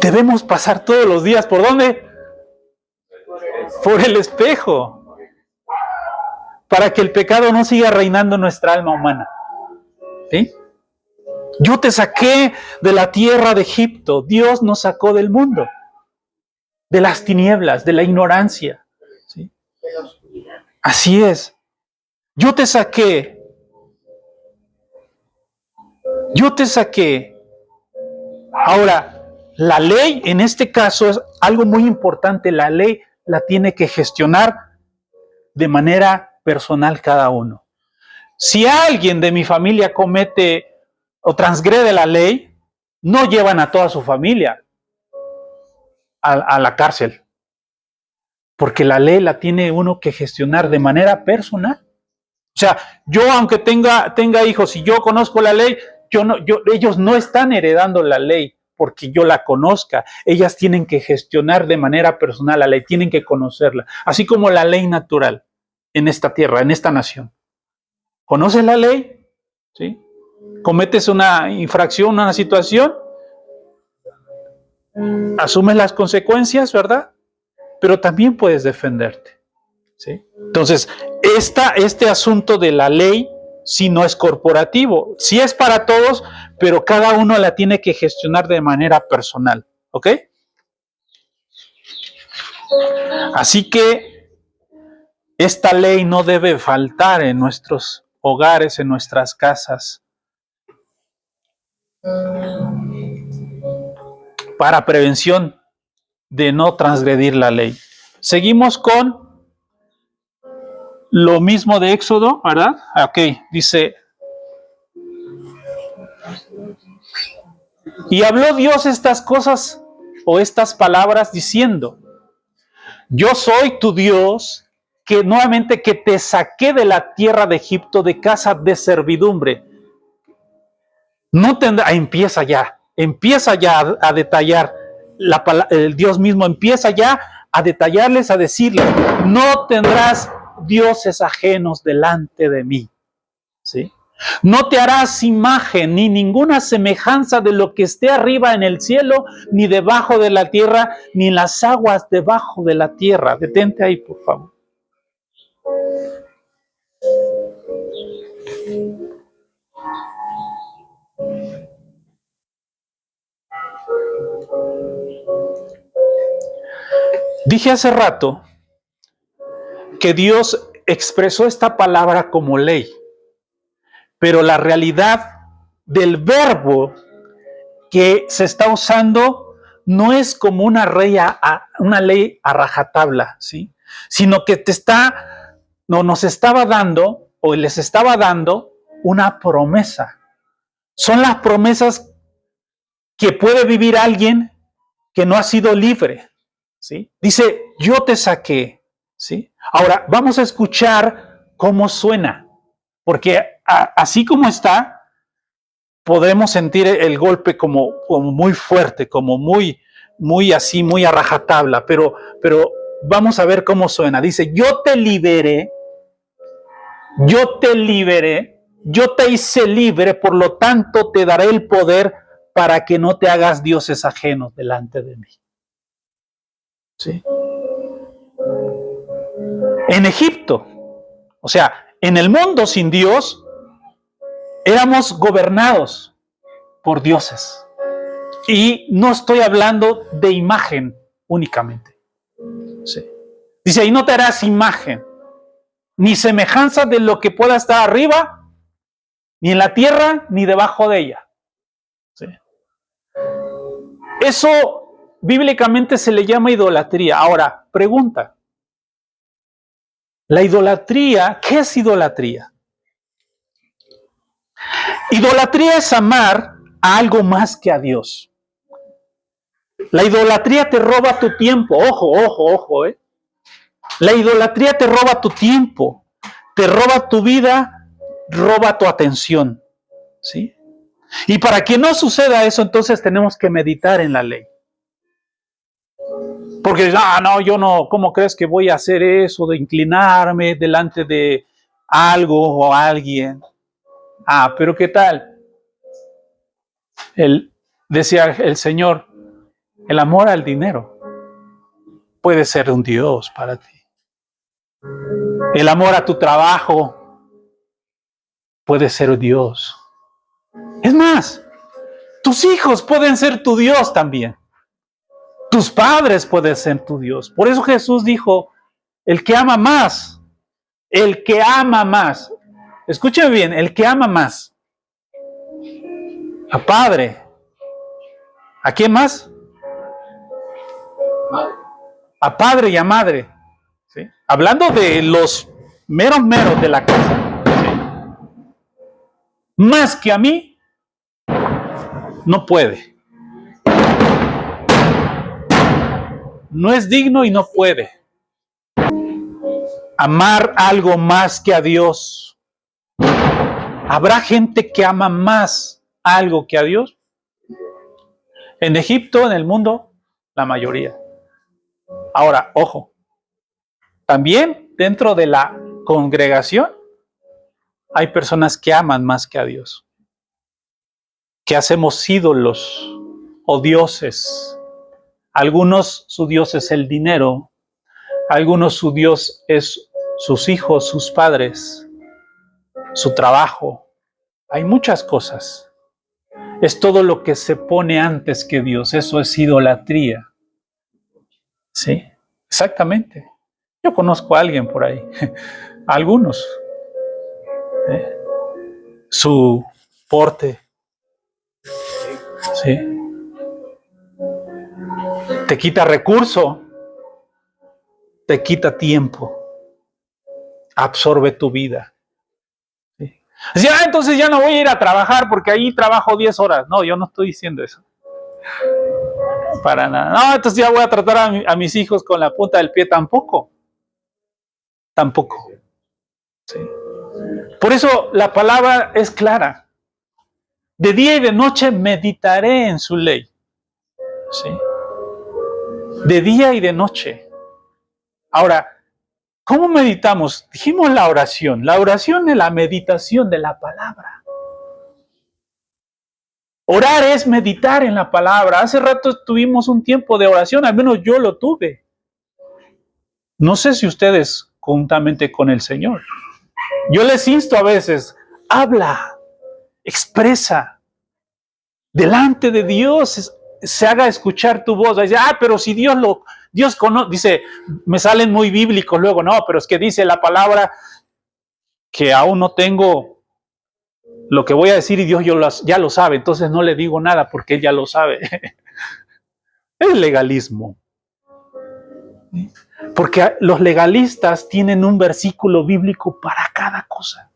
Debemos pasar todos los días, ¿por dónde? Por el espejo. Para que el pecado no siga reinando en nuestra alma humana. ¿Sí? Yo te saqué de la tierra de Egipto. Dios nos sacó del mundo, de las tinieblas, de la ignorancia. ¿Sí? Así es. Yo te saqué. Ahora, la ley en este caso es algo muy importante. La ley la tiene que gestionar de manera personal cada uno. Si alguien de mi familia comete o transgrede la ley, no llevan a toda su familia a la cárcel. Porque la ley la tiene uno que gestionar de manera personal. O sea, yo aunque tenga hijos y yo conozco la ley, ellos no están heredando la ley porque yo la conozca. Ellas tienen que gestionar de manera personal la ley, tienen que conocerla. Así como la ley natural en esta tierra, en esta nación. ¿Conoces la ley? ¿Sí? Cometes una infracción, una situación, asumes las consecuencias, ¿verdad? Pero también puedes defenderte. ¿Sí? Entonces, este asunto de la ley sí no es corporativo, sí es para todos, pero cada uno la tiene que gestionar de manera personal. ¿Ok? Así que esta ley no debe faltar en nuestros hogares, en nuestras casas, para prevención de no transgredir la ley. Seguimos con lo mismo de Éxodo, ¿verdad? Ok, dice: y habló Dios estas cosas o estas palabras diciendo: yo soy tu Dios, que nuevamente que te saqué de la tierra de Egipto, de casa de servidumbre. No tendrá, empieza ya a detallar, el Dios mismo empieza ya a detallarles, a decirles: no tendrás dioses ajenos delante de mí. ¿Sí? No te harás imagen ni ninguna semejanza de lo que esté arriba en el cielo, ni debajo de la tierra, ni en las aguas debajo de la tierra. Detente ahí, por favor. Dije hace rato que Dios expresó esta palabra como ley, pero la realidad del verbo que se está usando no es como una ley a rajatabla, ¿sí? Sino que nos estaba dando, o les estaba dando, una promesa. Son las promesas que puede vivir alguien que no ha sido libre, ¿sí? Dice: yo te saqué, ¿sí? Ahora, vamos a escuchar cómo suena, porque así como está, podemos sentir el golpe como muy fuerte, como muy muy así, muy a rajatabla, pero vamos a ver cómo suena. Dice, yo te liberé, yo te hice libre, por lo tanto te daré el poder para que no te hagas dioses ajenos delante de mí. ¿Sí? En Egipto, o sea, en el mundo sin Dios, éramos gobernados por dioses. Y no estoy hablando de imagen únicamente. Sí. Dice, y no te harás imagen, ni semejanza de lo que pueda estar arriba, ni en la tierra, ni debajo de ella. Sí. Eso bíblicamente se le llama idolatría. Ahora, pregunta. La idolatría, ¿qué es idolatría? Idolatría es amar a algo más que a Dios. La idolatría te roba tu tiempo. Ojo. La idolatría te roba tu tiempo, te roba tu vida, roba tu atención. ¿Sí? Y para que no suceda eso, entonces tenemos que meditar en la ley. Porque, no, yo no, ¿cómo crees que voy a hacer eso de inclinarme delante de algo o alguien? Pero ¿qué tal? Decía el Señor, el amor al dinero puede ser un Dios para ti. El amor a tu trabajo puede ser Dios. Es más, tus hijos pueden ser tu Dios también. Tus padres pueden ser tu Dios. Por eso Jesús dijo, el que ama más, escúcheme bien, el que ama más, a padre, ¿a quién más? A padre y a madre. ¿Sí? Hablando de los meros de la casa, ¿sí? Más que a mí, no puede. No es digno y no puede. Amar algo más que a Dios. ¿Habrá gente que ama más algo que a Dios? En Egipto, en el mundo, la mayoría. Ahora, ojo, también dentro de la congregación hay personas que aman más que a Dios, que hacemos ídolos o dioses. Algunos su Dios es el dinero, algunos su Dios es sus hijos, sus padres, su trabajo. Hay muchas cosas. Es todo lo que se pone antes que Dios. Eso es idolatría. ¿Sí? Exactamente. Yo conozco a alguien por ahí. Algunos. Su porte. ¿Sí? Te quita recurso. Te quita tiempo. Absorbe tu vida. ¿Sí? Así, entonces ya no voy a ir a trabajar porque ahí trabajo 10 horas. No, yo no estoy diciendo eso. Para nada. No, entonces ya voy a tratar a mis hijos con la punta del pie. Tampoco. ¿Sí? Por eso la palabra es clara. De día y de noche meditaré en su ley. ¿Sí? De día y de noche. Ahora, ¿cómo meditamos? Dijimos la oración. La oración es la meditación de la palabra. Orar es meditar en la palabra. Hace rato tuvimos un tiempo de oración, al menos yo lo tuve. No sé si ustedes juntamente con el Señor. Yo les insto a veces, habla, expresa, delante de Dios se haga escuchar tu voz. Dice, pero si Dios conoce, dice, me salen muy bíblicos luego, no, pero es que dice la palabra que aún no tengo lo que voy a decir y Dios ya lo sabe, entonces no le digo nada porque Él ya lo sabe. Es legalismo. Porque los legalistas tienen un versículo bíblico para cada cosa.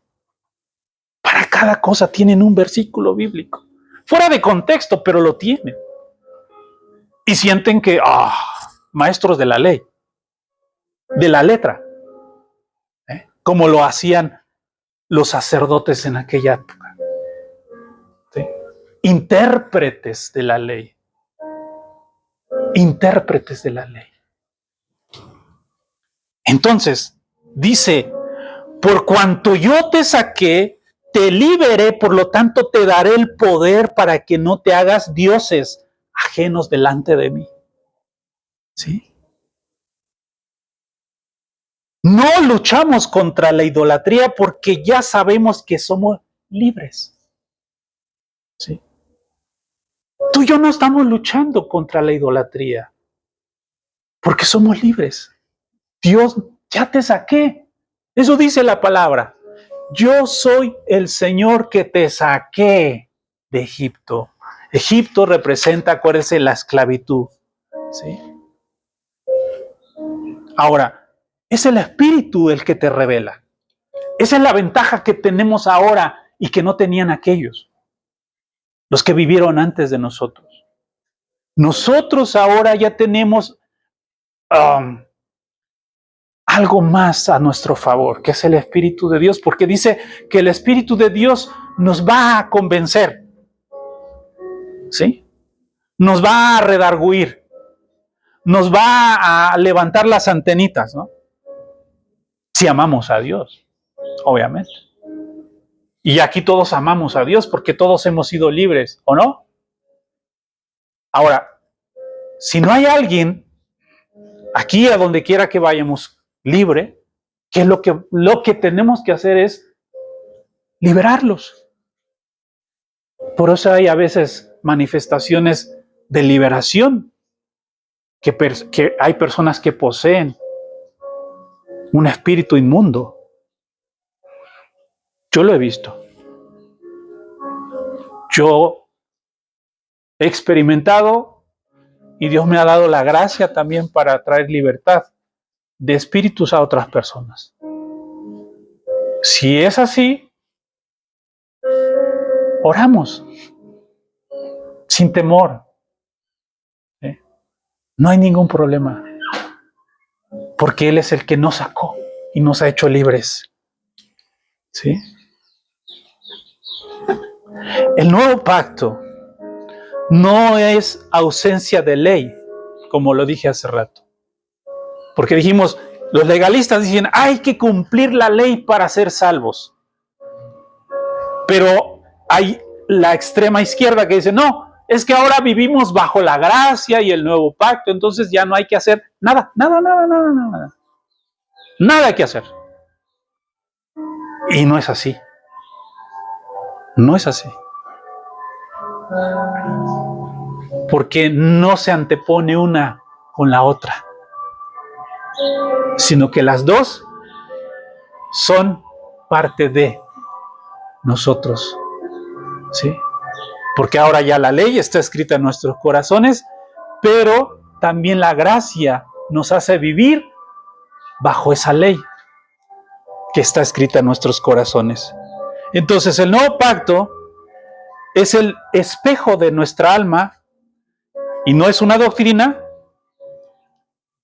Para cada cosa tienen un versículo bíblico. Fuera de contexto, pero lo tienen. Y sienten que, maestros de la ley, de la letra, como lo hacían los sacerdotes en aquella época. ¿Sí? Intérpretes de la ley. intérpretes de la ley. Entonces, dice, por cuanto yo te saqué, te liberé, por lo tanto te daré el poder para que no te hagas dioses ajenos delante de mí. ¿Sí? No luchamos contra la idolatría porque ya sabemos que somos libres. ¿Sí? Tú y yo no estamos luchando contra la idolatría porque somos libres. Dios, ya te saqué. Eso dice la palabra. Yo soy el Señor que te saqué de Egipto. Egipto representa, acuérdense, la esclavitud. ¿Sí? Ahora, es el Espíritu el que te revela. Esa es la ventaja que tenemos ahora y que no tenían aquellos, los que vivieron antes de nosotros. Nosotros ahora ya tenemos algo más a nuestro favor, que es el Espíritu de Dios, porque dice que el Espíritu de Dios nos va a convencer, ¿sí? Nos va a redarguir, nos va a levantar las antenitas, ¿no? Si amamos a Dios, obviamente. Y aquí todos amamos a Dios porque todos hemos sido libres, ¿o no? Ahora, si no hay alguien aquí a donde quiera que vayamos libre, que lo que tenemos que hacer es liberarlos. Por eso hay a veces manifestaciones de liberación, que hay personas que poseen un espíritu inmundo. Yo lo he visto. Yo he experimentado y Dios me ha dado la gracia también para traer libertad de espíritus a otras personas. Si es así, oramos sin temor. No hay ningún problema, porque Él es el que nos sacó y nos ha hecho libres. ¿Sí? El nuevo pacto no es ausencia de ley, como lo dije hace rato. Porque dijimos, los legalistas dicen, hay que cumplir la ley para ser salvos. Pero hay la extrema izquierda que dice, no, es que ahora vivimos bajo la gracia y el nuevo pacto, entonces ya no hay que hacer nada. Nada hay que hacer. Y no es así. No es así. Porque no se antepone una con la otra, sino que las dos son parte de nosotros. ¿Sí? Porque ahora ya la ley está escrita en nuestros corazones, pero también la gracia nos hace vivir bajo esa ley que está escrita en nuestros corazones. Entonces el nuevo pacto es el espejo de nuestra alma y no es una doctrina,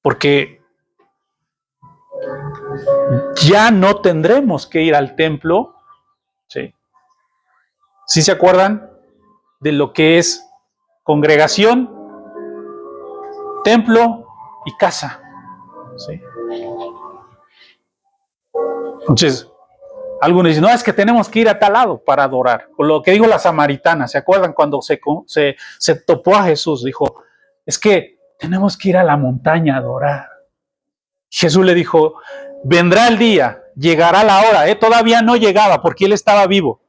porque ya no tendremos que ir al templo. ¿Sí? ¿Sí se acuerdan de lo que es congregación, templo y casa? ¿Sí? Entonces, algunos dicen, no, es que tenemos que ir a tal lado para adorar. Con lo que dijo la samaritana, ¿se acuerdan cuando se topó a Jesús? Dijo, es que tenemos que ir a la montaña a adorar. Jesús le dijo, vendrá el día, llegará la hora. Todavía no llegaba porque él estaba vivo.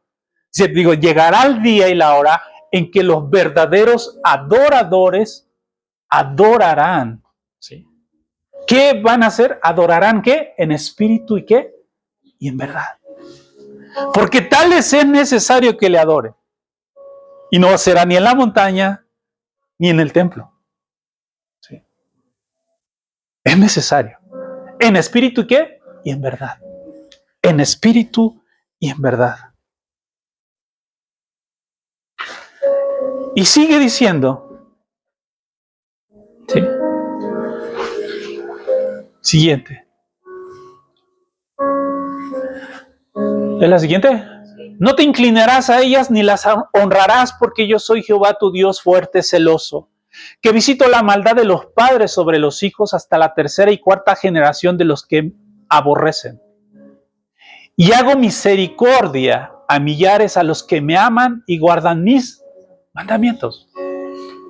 Digo, llegará el día y la hora en que los verdaderos adoradores adorarán. ¿Sí? ¿Qué van a hacer? Adorarán, ¿qué? En espíritu y ¿qué? Y en verdad. Porque tales es necesario que le adoren. Y no será ni en la montaña ni en el templo. ¿Sí? Es necesario. En espíritu y ¿qué? Y en verdad. En espíritu y en verdad. Y sigue diciendo. ¿Sí? Siguiente. ¿Es la siguiente? No te inclinarás a ellas ni las honrarás, porque yo soy Jehová tu Dios fuerte, celoso, que visito la maldad de los padres sobre los hijos hasta la tercera y cuarta generación de los que aborrecen. Y hago misericordia a millares a los que me aman y guardan mis mandamientos.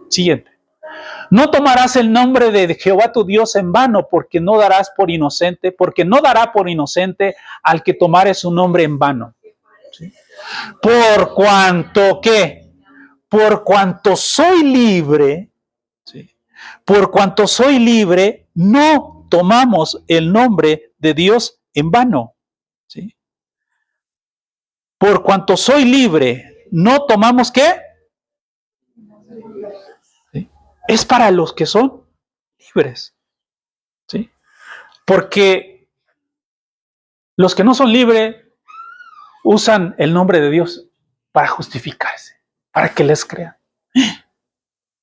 Siguiente. No tomarás el nombre de Jehová tu Dios en vano, porque no dará por inocente al que tomare su nombre en vano. ¿Sí? Por cuanto, ¿qué? Por cuanto soy libre, ¿sí? Por cuanto soy libre, no tomamos el nombre de Dios en vano. ¿Sí? Por cuanto soy libre, no tomamos, ¿qué? ¿Sí? Es para los que son libres. ¿Sí? Porque los que no son libres usan el nombre de Dios para justificarse, para que les crean.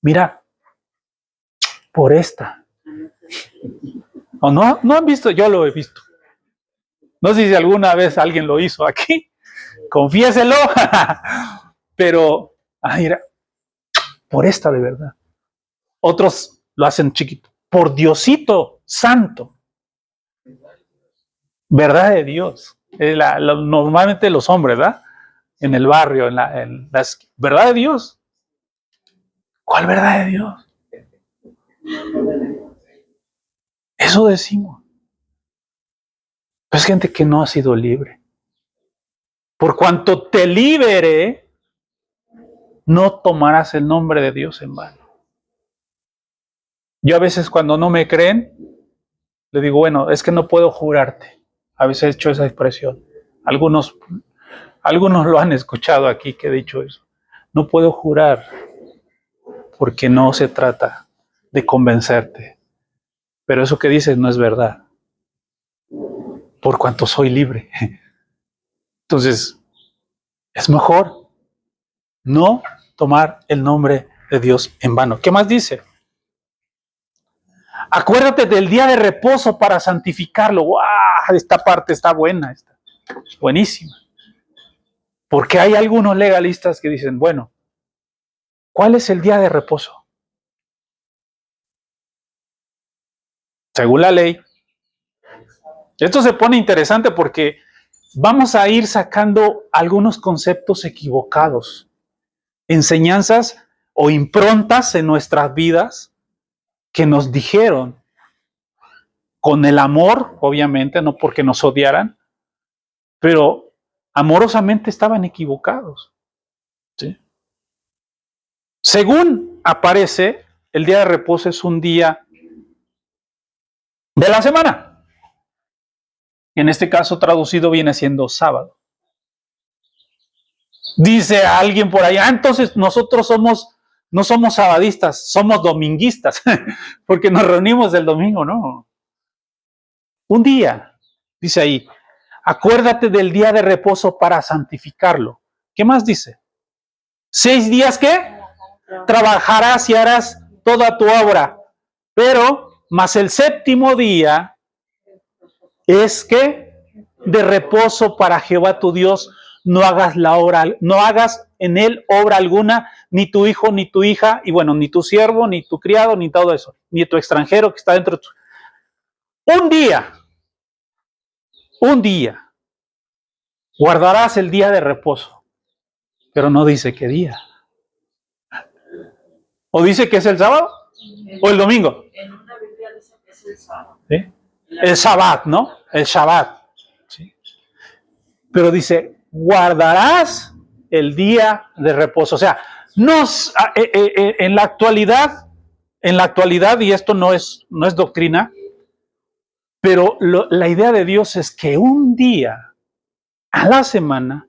Mira, por esta. ¿O no? ¿No han visto? Yo lo he visto. No sé si alguna vez alguien lo hizo aquí. Confiéselo. Pero, mira, por esta de verdad. Otros lo hacen chiquito. Por Diosito Santo. Verdad de Dios. Normalmente los hombres, ¿verdad? En el barrio, en las verdad de Dios. ¿Cuál verdad de Dios? Eso decimos. Es gente que no ha sido libre. Por cuanto te libere, no tomarás el nombre de Dios en vano. Yo a veces cuando no me creen, le digo, bueno, es que no puedo jurarte. A veces he hecho esa expresión. Algunos lo han escuchado aquí que he dicho eso. No puedo jurar porque no se trata de convencerte. Pero eso que dices no es verdad. Por cuanto soy libre. Entonces, es mejor no tomar el nombre de Dios en vano. ¿Qué más dice? Acuérdate del día de reposo para santificarlo. ¡Wow! Esta parte está buena, buenísima. Porque hay algunos legalistas que dicen, bueno, ¿cuál es el día de reposo? Según la ley. Esto se pone interesante porque vamos a ir sacando algunos conceptos equivocados, enseñanzas o improntas en nuestras vidas que nos dijeron con el amor, obviamente, no porque nos odiaran, pero amorosamente estaban equivocados. ¿Sí? Según aparece, el día de reposo es un día de la semana. En este caso traducido viene siendo sábado. Dice alguien por allá, entonces nosotros no somos sabadistas, somos dominguistas, porque nos reunimos el domingo, ¿no? Un día, dice ahí, acuérdate del día de reposo para santificarlo. ¿Qué más dice? 6 días, ¿qué? Trabajarás y harás toda tu obra, pero más el séptimo día es que de reposo para Jehová tu Dios. No hagas en él obra alguna, ni tu hijo, ni tu hija, y bueno, ni tu siervo, ni tu criado, ni todo eso, ni tu extranjero que está dentro de tu... Un día, guardarás el día de reposo, pero no dice qué día. ¿O dice que es el sábado? ¿O el domingo? En una Biblia dice que es el sábado. ¿Sí? El Shabbat, ¿no? El Shabbat. ¿Sí? Pero dice, guardarás el día de reposo. O sea, en la actualidad, y esto no es doctrina, pero la idea de Dios es que un día a la semana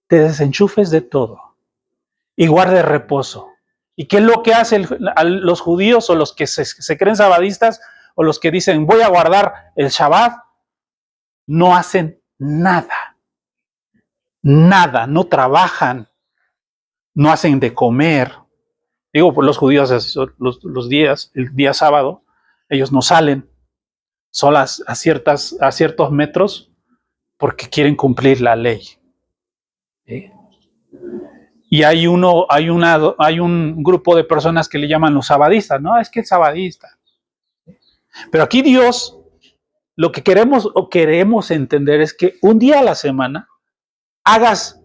te desenchufes de todo y guardes reposo. ¿Y qué es lo que hacen los judíos o los que se creen sabadistas o los que dicen voy a guardar el Shabbat? No hacen nada. Nada, no trabajan, no hacen de comer. Digo, por los judíos, los días, el día sábado, ellos no salen, solo a ciertos metros porque quieren cumplir la ley. ¿Sí? Y hay un grupo de personas que le llaman los sabadistas, ¿no? Es que es sabadista. Pero aquí Dios, lo que queremos entender es que un día a la semana, hagas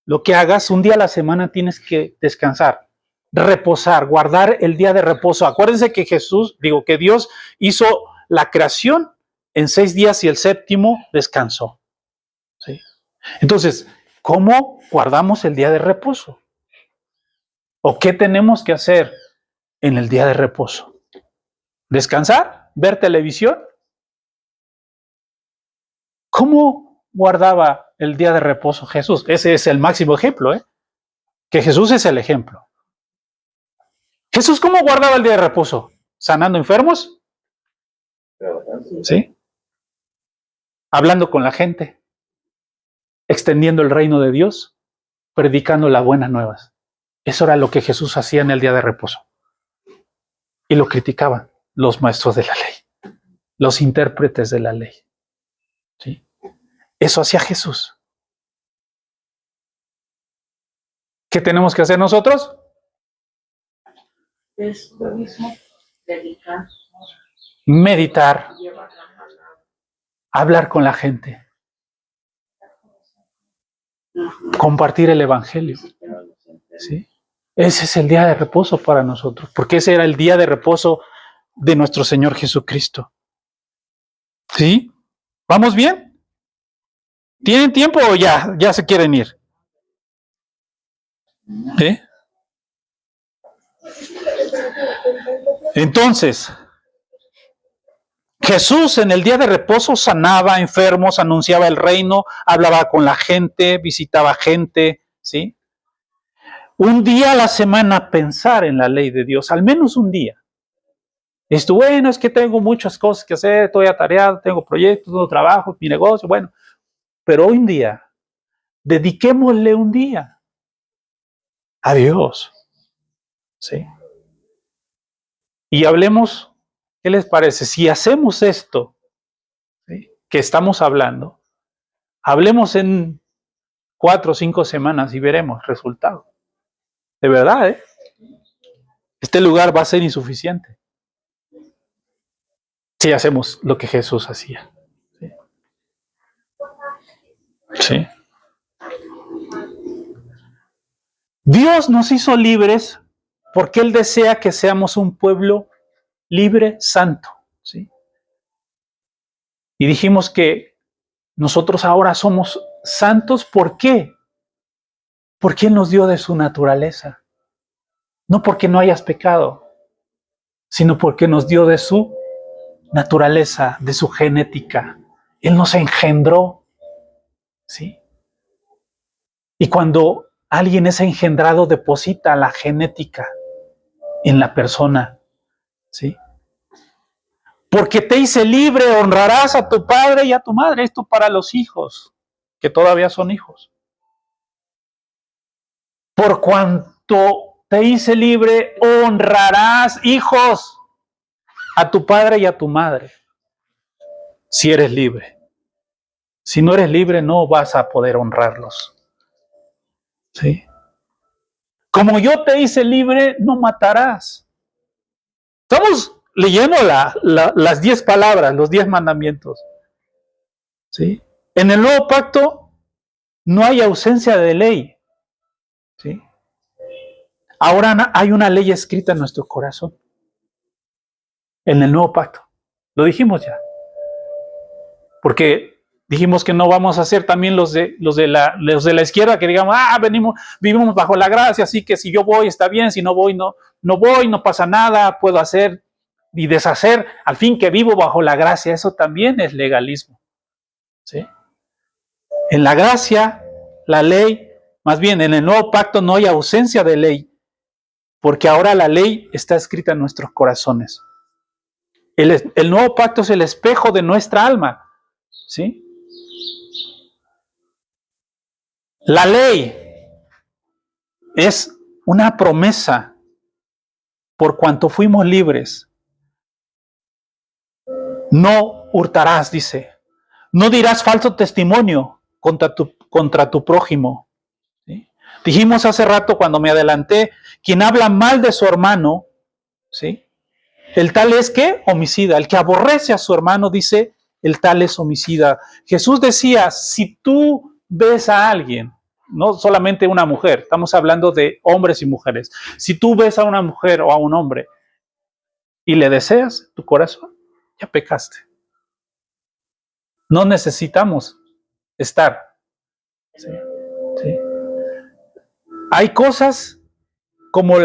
lo que hagas, un día a la semana tienes que descansar, reposar, guardar el día de reposo. Acuérdense que que Dios hizo la creación en 6 días y el séptimo descansó. ¿Sí? Entonces, ¿cómo guardamos el día de reposo? ¿O qué tenemos que hacer en el día de reposo? ¿Descansar? ¿Ver televisión? ¿Cómo guardaba el día de reposo Jesús? Ese es el máximo ejemplo, ¿eh? Que Jesús es el ejemplo. Jesús, ¿cómo guardaba el día de reposo? ¿Sanando enfermos? ¿Sí? Hablando con la gente, extendiendo el reino de Dios, predicando las buenas nuevas. Eso era lo que Jesús hacía en el día de reposo. Y lo criticaban los maestros de la ley, los intérpretes de la ley. ¿Sí? Eso hacía Jesús. ¿Qué tenemos que hacer nosotros? Es lo mismo, dedicar, Meditar, llevar la palabra. hablar con la gente, compartir el evangelio. ¿Sí? Ese es el día de reposo para nosotros, porque ese era el día de reposo de nuestro Señor Jesucristo. ¿Sí? ¿Vamos bien? ¿Tienen tiempo o ya se quieren ir? ¿Sí? Entonces, Jesús en el día de reposo sanaba enfermos, anunciaba el reino, hablaba con la gente, visitaba gente, ¿sí? Un día a la semana pensar en la ley de Dios, al menos un día. Esto, bueno, es que tengo muchas cosas que hacer, estoy atareado, tengo proyectos, tengo trabajo, mi negocio, bueno, pero hoy un día, dediquémosle un día a Dios, ¿sí? Y hablemos, ¿qué les parece? Si hacemos esto, ¿sí?, que estamos hablando, hablemos en 4 o 5 semanas y veremos resultados. De verdad, ¿eh? Este lugar va a ser insuficiente si hacemos lo que Jesús hacía. ¿Sí? ¿Sí? Dios nos hizo libres porque Él desea que seamos un pueblo libre, santo. ¿Sí? Y dijimos que nosotros ahora somos santos, ¿por qué? Porque Él nos dio de su naturaleza. No porque no hayas pecado, sino porque nos dio de su naturaleza, de su genética. Él nos engendró. ¿Sí? Y cuando alguien es engendrado, deposita la genética en la persona. ¿Sí? Porque te hice libre, honrarás a tu padre y a tu madre. Esto para los hijos, que todavía son hijos. Por cuanto te hice libre, honrarás, hijos, a tu padre y a tu madre. Si eres libre. Si no eres libre, no vas a poder honrarlos. ¿Sí? Como yo te hice libre, no matarás. Estamos leyendo las 10 palabras, los 10 mandamientos. ¿Sí? En el nuevo pacto no hay ausencia de ley. ¿Sí? Ahora hay una ley escrita en nuestro corazón. En el nuevo pacto. Lo dijimos ya. Porque dijimos que no vamos a ser también los de la izquierda que digamos, vivimos bajo la gracia, así que si yo voy está bien, si no voy, no pasa nada, puedo hacer y deshacer, al fin que vivo bajo la gracia. Eso también es legalismo. ¿Sí? En la gracia, la ley, más bien en el nuevo pacto no hay ausencia de ley, porque ahora la ley está escrita en nuestros corazones. El nuevo pacto es el espejo de nuestra alma. ¿Sí? La ley es una promesa por cuanto fuimos libres. No hurtarás, dice. No dirás falso testimonio contra tu prójimo. ¿Sí? Dijimos hace rato cuando me adelanté, quien habla mal de su hermano, ¿sí? El tal es ¿qué? Homicida. El que aborrece a su hermano, dice, el tal es homicida. Jesús decía, si tú ves a alguien, no solamente una mujer, estamos hablando de hombres y mujeres. Si tú ves a una mujer o a un hombre y le deseas tu corazón, ya pecaste. No necesitamos estar. ¿Sí? ¿Sí? Hay cosas como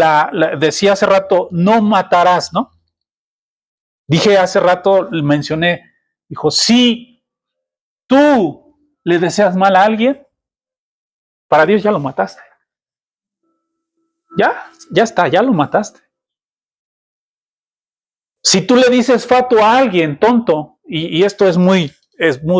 decía hace rato, no matarás, ¿no? Dije hace rato, mencioné, dijo, si tú le deseas mal a alguien, para Dios ya lo mataste. Ya está, ya lo mataste. Si tú le dices fato a alguien, tonto, y esto es muy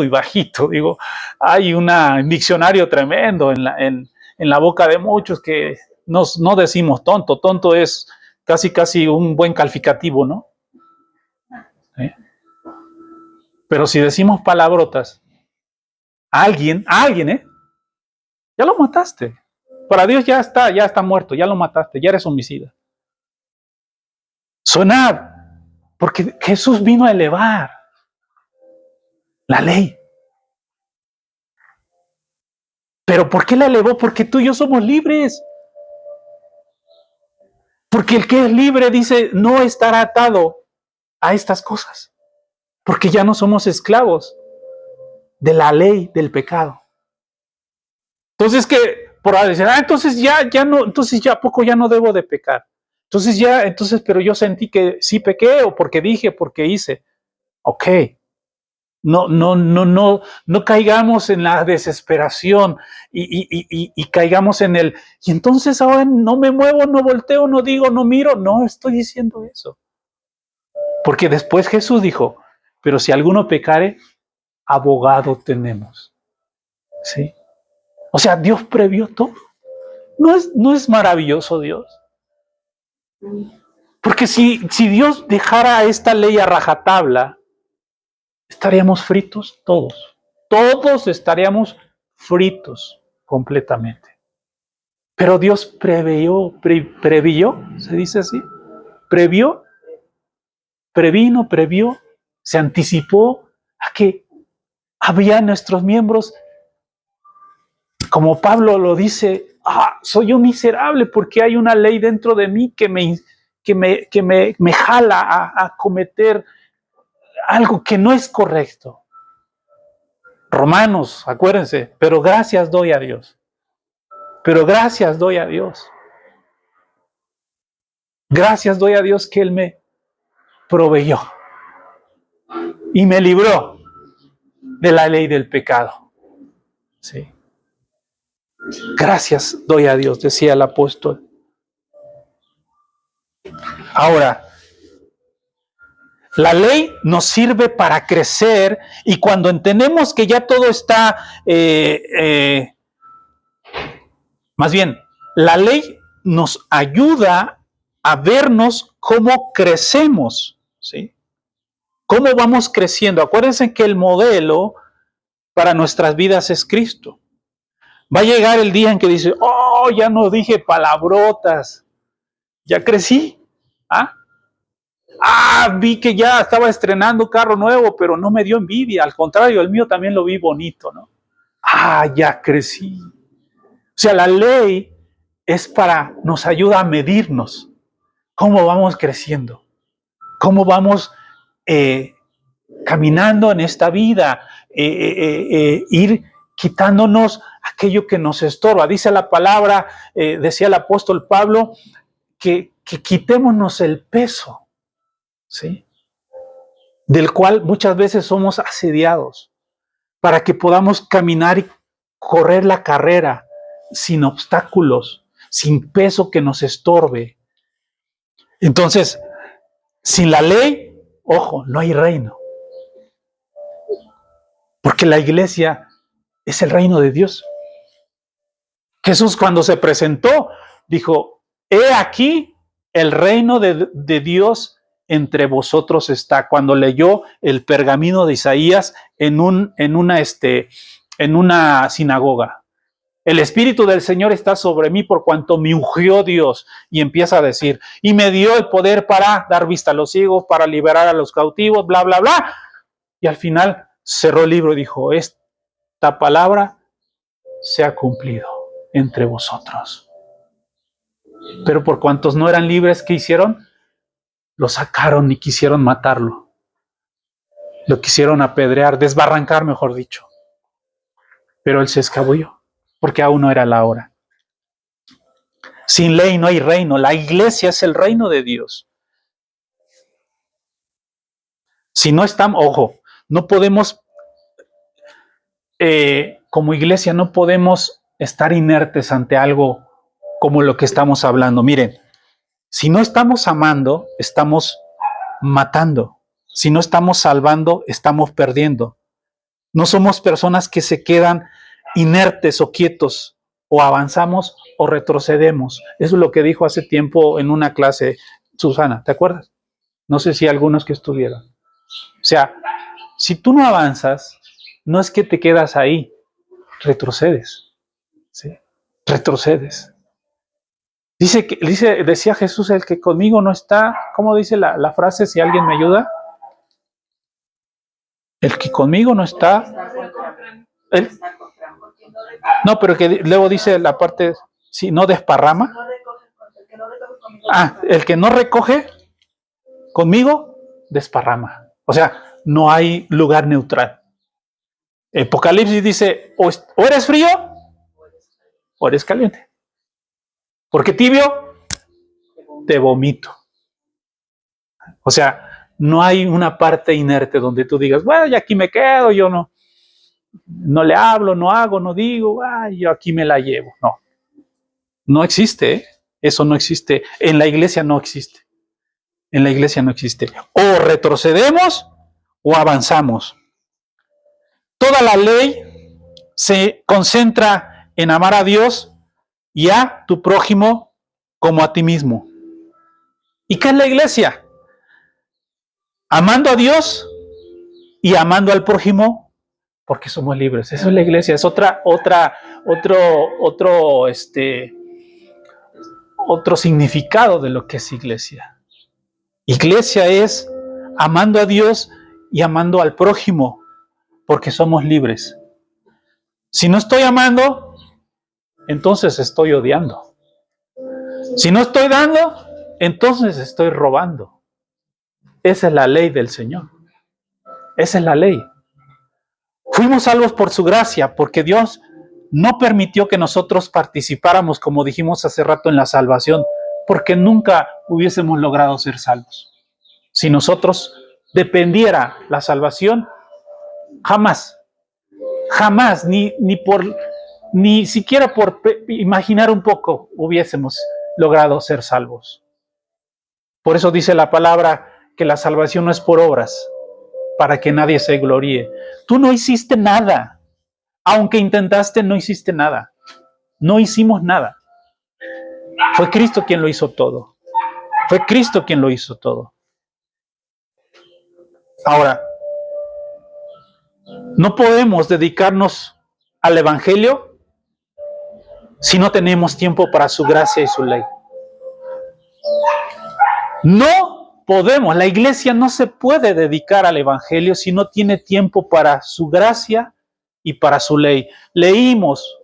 bajito, digo, hay un diccionario tremendo en la boca de muchos que no decimos tonto. Tonto es casi un buen calificativo, ¿no? ¿Eh? Pero si decimos palabrotas a alguien, ya lo mataste. Para Dios ya está muerto, ya lo mataste, ya eres homicida. Sonar, porque Jesús vino a elevar la ley. ¿Pero por qué la elevó? Porque tú y yo somos libres. Porque el que es libre dice, no estará atado a estas cosas. Porque ya no somos esclavos de la ley del pecado. Entonces que por decir, entonces ya no, entonces ya poco ya no debo de pecar. Entonces, pero yo sentí que sí pequé, o porque dije, porque hice. Ok. No caigamos en la desesperación y caigamos en el, y entonces ahora no me muevo, no volteo, no digo, no miro, no estoy diciendo eso. Porque después Jesús dijo, pero si alguno pecare, abogado tenemos. ¿Sí? O sea, Dios previó todo. ¿No es maravilloso Dios? Porque si Dios dejara esta ley a rajatabla, estaríamos fritos todos. Todos estaríamos fritos completamente. Pero Dios previó, ¿se dice así? Previó, se anticipó a que había nuestros miembros, como Pablo lo dice, soy un miserable porque hay una ley dentro de mí que me jala a cometer algo que no es correcto. Romanos, acuérdense, pero gracias doy a Dios. Pero gracias doy a Dios. Gracias doy a Dios que Él me proveyó y me libró de la ley del pecado. Sí. Gracias doy a Dios, decía el apóstol. Ahora, la ley nos sirve para crecer y cuando entendemos que ya todo está, más bien, la ley nos ayuda a vernos cómo crecemos, ¿sí? ¿Cómo vamos creciendo? Acuérdense que el modelo para nuestras vidas es Cristo. Va a llegar el día en que dice, ya no dije palabrotas, ya crecí. Vi que ya estaba estrenando carro nuevo, pero no me dio envidia, al contrario, el mío también lo vi bonito, ¿no? Ya crecí. O sea, la ley nos ayuda a medirnos cómo vamos creciendo, cómo vamos caminando en esta vida, ir quitándonos aquello que nos estorba. Dice la palabra, decía el apóstol Pablo, que quitémonos el peso, ¿sí? Del cual muchas veces somos asediados, para que podamos caminar y correr la carrera sin obstáculos, sin peso que nos estorbe. Entonces, sin la ley, ojo, no hay reino. Porque la iglesia es el reino de Dios. Jesús cuando se presentó, dijo, he aquí el reino de Dios entre vosotros está. Cuando leyó el pergamino de Isaías en una sinagoga. El Espíritu del Señor está sobre mí por cuanto me ungió Dios. Y empieza a decir, y me dio el poder para dar vista a los ciegos, para liberar a los cautivos, bla, bla, bla. Y al final cerró el libro y dijo, esta palabra se ha cumplido entre vosotros. Pero por cuantos no eran libres, ¿qué hicieron? Lo sacaron y quisieron matarlo. Lo quisieron apedrear, desbarrancar, mejor dicho. Pero él se escabulló, porque aún no era la hora. Sin ley no hay reino. La iglesia es el reino de Dios. Si no estamos, ojo, no podemos, como iglesia, no podemos estar inertes ante algo como lo que estamos hablando. Miren, si no estamos amando, estamos matando. Si no estamos salvando, estamos perdiendo. No somos personas que se quedan inertes o quietos, o avanzamos o retrocedemos. Eso es lo que dijo hace tiempo en una clase Susana, ¿te acuerdas? No sé si algunos que estuvieron. O sea, si tú no avanzas, no es que te quedas ahí, retrocedes. ¿Sí? Retrocedes. Decía Jesús, el que conmigo no está, ¿cómo dice la frase? Si alguien me ayuda. El que conmigo no está. No, pero que luego dice la parte, si no desparrama. El que no recoge conmigo, desparrama. O sea, no hay lugar neutral. Apocalipsis dice, o eres frío, o eres caliente. Porque tibio, te vomito. O sea, no hay una parte inerte donde tú digas, bueno, ya aquí me quedo, yo no le hablo, no hago, no digo, yo aquí me la llevo. No, no existe, ¿eh? Eso no existe. En la iglesia no existe. En la iglesia no existe. O retrocedemos o avanzamos. Toda la ley se concentra en amar a Dios y a tu prójimo como a ti mismo. ¿Y qué es la iglesia? Amando a Dios y amando al prójimo porque somos libres. Eso es la iglesia. Es otro significado de lo que es iglesia. Iglesia es amando a Dios y amando al prójimo porque somos libres. Si no estoy amando, entonces estoy odiando. Si no estoy dando, entonces estoy robando. Esa es la ley del Señor. Esa es la ley. Fuimos salvos por su gracia, porque Dios no permitió que nosotros participáramos, como dijimos hace rato, en la salvación, porque nunca hubiésemos logrado ser salvos. Si nosotros dependiera la salvación, jamás, ni siquiera por imaginar un poco hubiésemos logrado ser salvos. Por eso dice la palabra que la salvación no es por obras, para que nadie se gloríe. Tú no hiciste nada. Aunque intentaste, no hiciste nada. No hicimos nada. Fue Cristo quien lo hizo todo. Fue Cristo quien lo hizo todo. Ahora, no podemos dedicarnos al Evangelio si no tenemos tiempo para su gracia y su ley. No podemos, la iglesia no se puede dedicar al Evangelio si no tiene tiempo para su gracia y para su ley. Leímos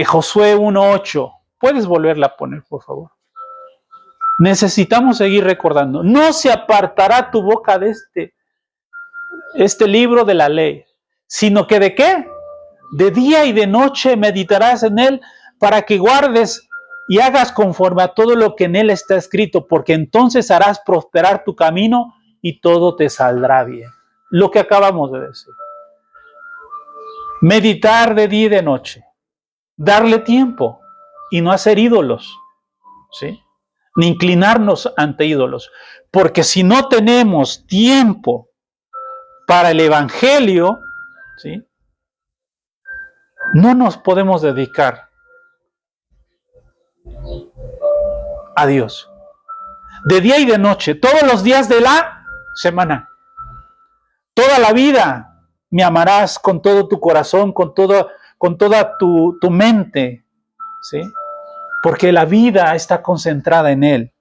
Josué 1:8. ¿Puedes volverla a poner, por favor? Necesitamos seguir recordando. No se apartará tu boca de este libro de la ley, sino que ¿de qué? De día y de noche meditarás en él para que guardes y hagas conforme a todo lo que en él está escrito, porque entonces harás prosperar tu camino y todo te saldrá bien. Lo que acabamos de decir. Meditar de día y de noche. Darle tiempo y no hacer ídolos, ¿sí? Ni inclinarnos ante ídolos. Porque si no tenemos tiempo para el Evangelio, ¿sí? No nos podemos dedicar a Dios. De día y de noche, todos los días de la semana, toda la vida me amarás con todo tu corazón, con toda tu mente, ¿sí? Porque la vida está concentrada en Él.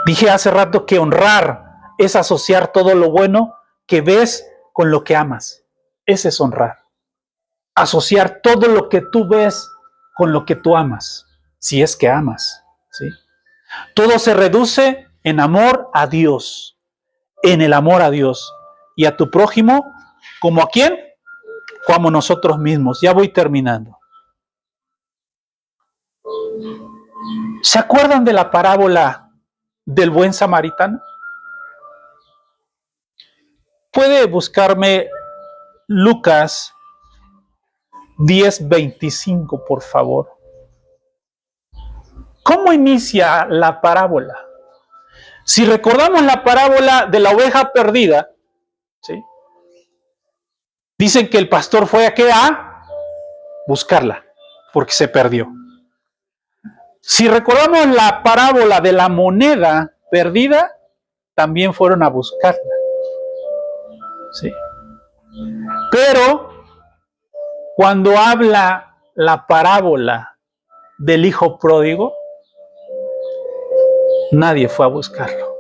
Dije hace rato que honrar es asociar todo lo bueno que ves con lo que amas. Ese es honrar. Asociar todo lo que tú ves con lo que tú amas, si es que amas, ¿sí? Todo se reduce en amor a Dios, en el amor a Dios y a tu prójimo, ¿como a quién? Como a nosotros mismos. Ya voy terminando. ¿Se acuerdan de la parábola del buen samaritano? Puede buscarme Lucas 10:25, por favor. ¿Cómo inicia la parábola? Si recordamos la parábola de la oveja perdida, ¿sí? Dicen que el pastor fue a buscarla, porque se perdió. Si recordamos la parábola de la moneda perdida, también fueron a buscarla. ¿Sí? Pero cuando habla la parábola del hijo pródigo, nadie fue a buscarlo.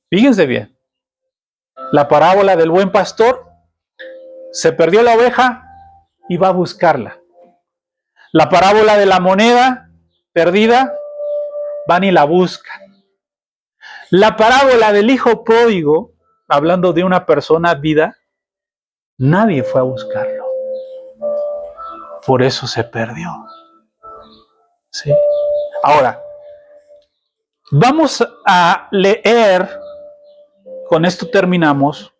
Fíjense bien. La parábola del buen pastor, se perdió la oveja y va a buscarla. La parábola de la moneda perdida, van y la buscan. La parábola del hijo pródigo, hablando de una persona vida, nadie fue a buscarlo. Por eso se perdió. ¿Sí? Ahora, vamos a leer, con esto terminamos,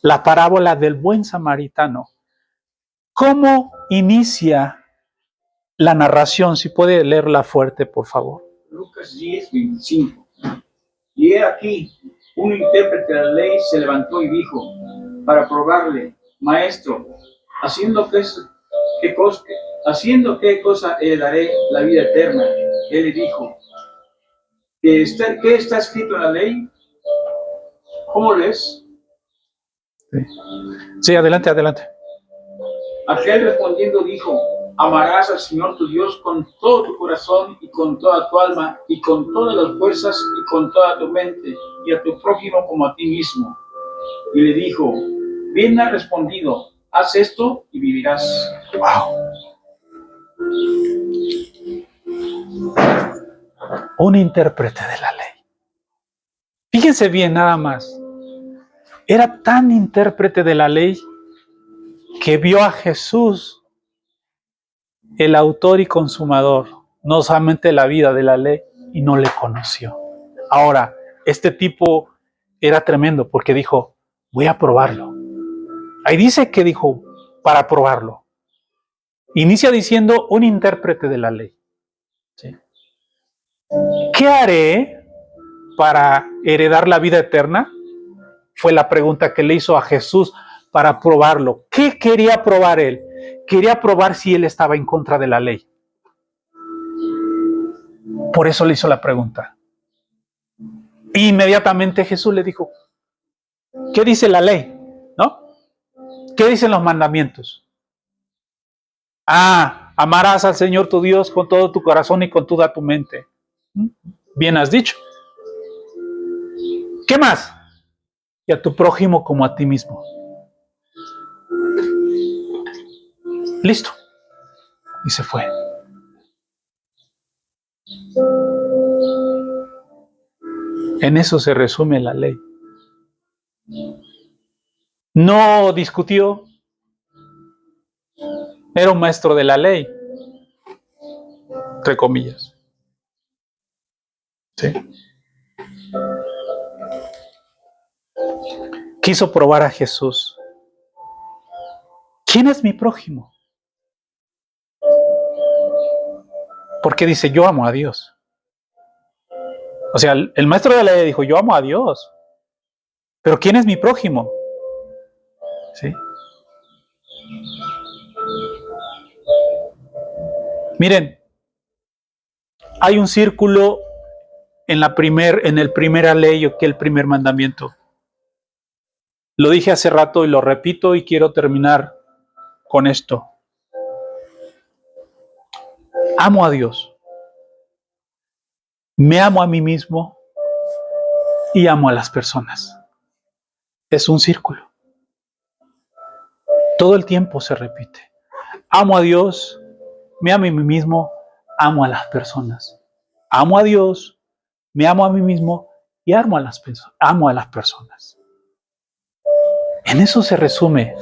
la parábola del buen samaritano. ¿Cómo inicia la narración? Si puede leerla fuerte, por favor. Lucas 10:25. Y he aquí, un intérprete de la ley se levantó y dijo, para probarle, maestro, haciendo qué cosa heredaré la vida eterna. Él le dijo, ¿qué está escrito en la ley? ¿Cómo lees? Sí, adelante. Aquel respondiendo dijo, amarás al Señor tu Dios con todo tu corazón y con toda tu alma y con todas las fuerzas y con toda tu mente y a tu prójimo como a ti mismo. Y le dijo, bien has respondido, haz esto y vivirás. Wow. Un intérprete de la ley. Fíjense bien nada más. Era tan intérprete de la ley que vio a Jesús, el autor y consumador, no solamente la vida de la ley, y no le conoció. Ahora, este tipo era tremendo porque dijo, voy a probarlo. Ahí dice que dijo, para probarlo. Inicia diciendo un intérprete de la ley. ¿Sí? ¿Qué haré para heredar la vida eterna? Fue la pregunta que le hizo a Jesús para probarlo. ¿Qué quería probar él? Quería probar si él estaba en contra de la ley. Por eso le hizo la pregunta. Inmediatamente Jesús le dijo, ¿qué dice la ley? ¿No? ¿Qué dicen los mandamientos? Amarás al Señor tu Dios con todo tu corazón y con toda tu mente. Bien has dicho. ¿Qué más? Y a tu prójimo como a ti mismo. Listo. Y se fue. En eso se resume la ley. No discutió. Era un maestro de la ley. Entre comillas. ¿Sí? Quiso probar a Jesús. ¿Quién es mi prójimo? Porque dice, yo amo a Dios. O sea, el maestro de la ley dijo, yo amo a Dios. Pero ¿quién es mi prójimo? ¿Sí? Miren, hay un círculo en el primera ley, o que el primer mandamiento. Lo dije hace rato y lo repito y quiero terminar con esto. Amo a Dios. Me amo a mí mismo y amo a las personas. Es un círculo. Todo el tiempo se repite. Amo a Dios, me amo a mí mismo, amo a las personas. Amo a Dios, me amo a mí mismo y amo a las personas. En eso se resume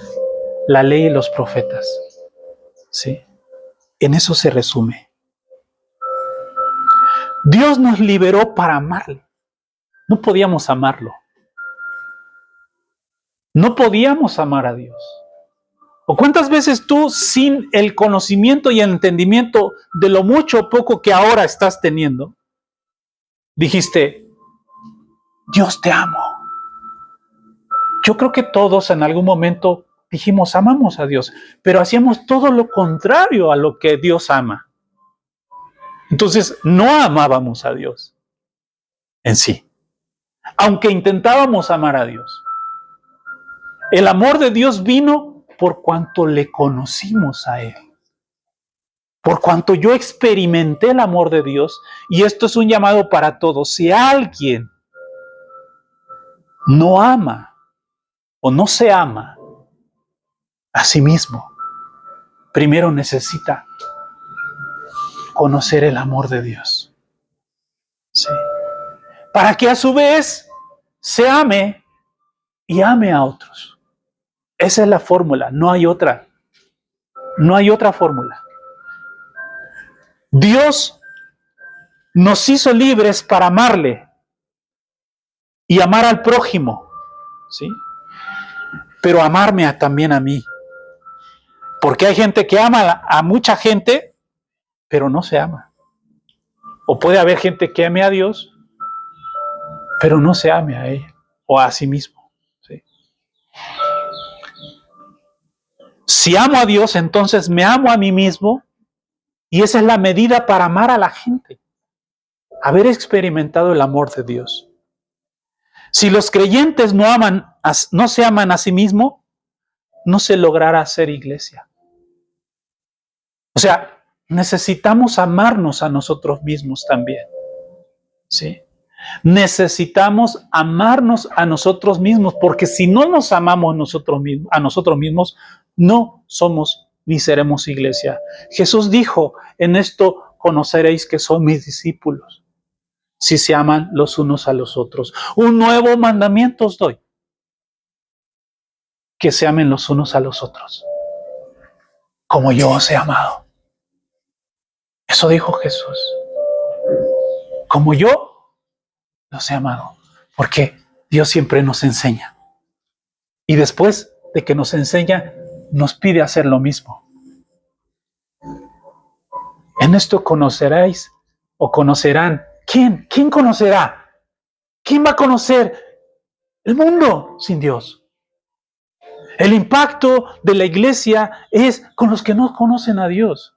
la ley y los profetas. ¿Sí? En eso se resume. Dios nos liberó para amarle. No podíamos amarlo. No podíamos amar a Dios. ¿O cuántas veces tú, sin el conocimiento y el entendimiento de lo mucho o poco que ahora estás teniendo, dijiste, Dios te amo? Yo creo que todos en algún momento dijimos, amamos a Dios, pero hacíamos todo lo contrario a lo que Dios ama. Entonces, no amábamos a Dios en sí, aunque intentábamos amar a Dios. El amor de Dios vino por cuanto le conocimos a Él. Por cuanto yo experimenté el amor de Dios, y esto es un llamado para todos. Si alguien no ama o no se ama a sí mismo, primero necesita conocer el amor de Dios. ¿Sí? Para que a su vez se ame y ame a otros. Esa es la fórmula, no hay otra. No hay otra fórmula. Dios nos hizo libres para amarle y amar al prójimo, ¿sí? Pero amarme también a mí. Porque hay gente que ama a mucha gente, pero no se ama. O puede haber gente que ame a Dios, pero no se ame a Él o a sí mismo, ¿sí? Si amo a Dios, entonces me amo a mí mismo, y esa es la medida para amar a la gente. Haber experimentado el amor de Dios. Si los creyentes no se aman a sí mismos, no se logrará hacer iglesia. O sea, necesitamos amarnos a nosotros mismos también. ¿Sí? Necesitamos amarnos a nosotros mismos, porque si no nos amamos a nosotros mismos, no somos ni seremos iglesia. Jesús dijo, en esto conoceréis que son mis discípulos, si se aman los unos a los otros. Un nuevo mandamiento os doy, que se amen los unos a los otros, como yo os he amado. Eso dijo Jesús. Como yo los he amado. Porque Dios siempre nos enseña. Y después de que nos enseña, nos pide hacer lo mismo. En esto conoceréis o conocerán. ¿Quién? ¿Quién conocerá? ¿Quién va a conocer el mundo sin Dios? El impacto de la iglesia es con los que no conocen a Dios.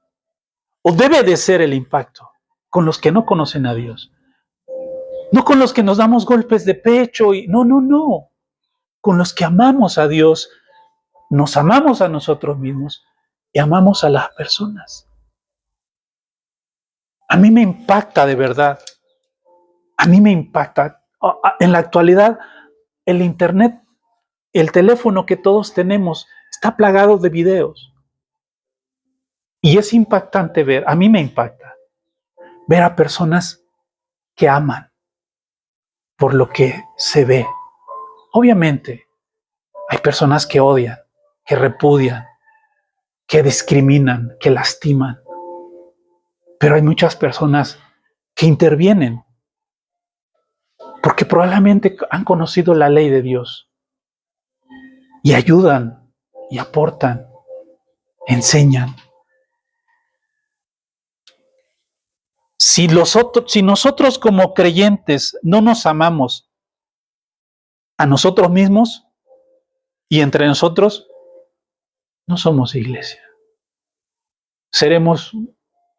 O debe de ser el impacto con los que no conocen a Dios. No con los que nos damos golpes de pecho y no. Con los que amamos a Dios, nos amamos a nosotros mismos y amamos a las personas. A mí me impacta de verdad. A mí me impacta. En la actualidad, el internet, el teléfono que todos tenemos, está plagado de videos. Y es impactante ver, a mí me impacta, ver a personas que aman por lo que se ve. Obviamente, hay personas que odian, que repudian, que discriminan, que lastiman. Pero hay muchas personas que intervienen porque probablemente han conocido la ley de Dios y ayudan y aportan, enseñan. Si nosotros como creyentes no nos amamos a nosotros mismos y entre nosotros, no somos iglesia. Seremos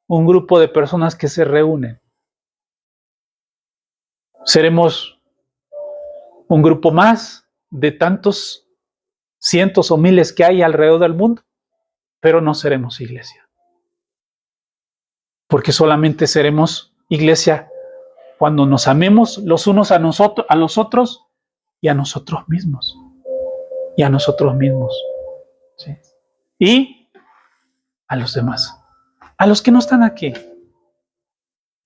un grupo de personas que se reúnen. Seremos un grupo más de tantos cientos o miles que hay alrededor del mundo, pero no seremos iglesia. Porque solamente seremos iglesia cuando nos amemos los unos a nosotros, a los otros y a nosotros mismos. Y a nosotros mismos. ¿Sí? Y a los demás. A los que no están aquí.